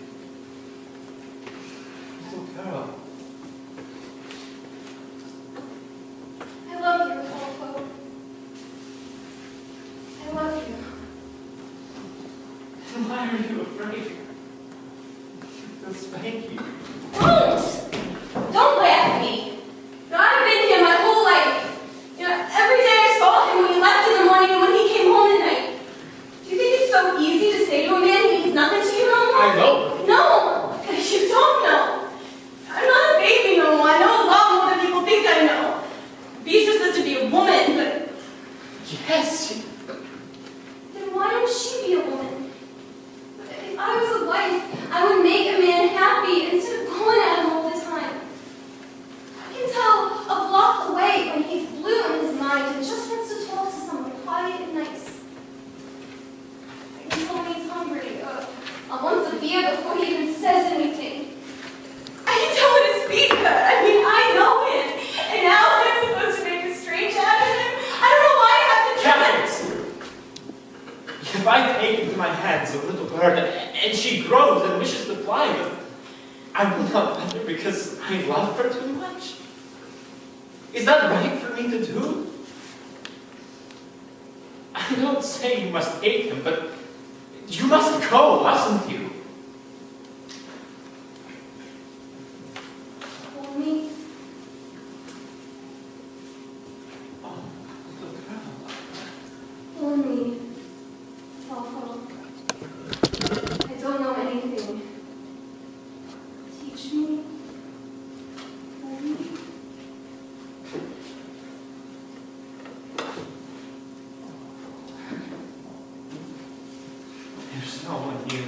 [SPEAKER 11] Little girl.
[SPEAKER 4] I love you, Rodolfo. I love you.
[SPEAKER 11] Then why are you afraid? They'll spank you.
[SPEAKER 4] Don't laugh at me. You know, I've been here my whole life. You know, every day I saw him when he left in the morning and when he came home at night. Do you think it's so easy to say to a man he means nothing to you no more?
[SPEAKER 11] I know.
[SPEAKER 4] No, because you don't know. I'm not a baby no more. I know a lot more than people think I know. Beatrice is to be a woman, but
[SPEAKER 11] Yes.
[SPEAKER 4] then why don't she be a woman? If I was a wife, I would make a man happy instead of going at him all the time. I can tell a block away when he's blue in his mind and just wants to talk to someone quiet and nice. I can tell when he's hungry, wants a beer before he even says anything. I can tell when his feet hurt. I mean, I know him. And now I'm supposed to make a strange out of him? I don't know why I have to do
[SPEAKER 11] Catherine! If I take into my hands a little bird and she grows and wishes to fly, but I will not let her because I love her too much. Is that right for me to do? I don't say you must hate him, but you must go, mustn't you?
[SPEAKER 4] me.
[SPEAKER 11] Oh, little girl.
[SPEAKER 4] Hold me. Papa. I don't know anything. Teach me. Hold me.
[SPEAKER 11] There's no one here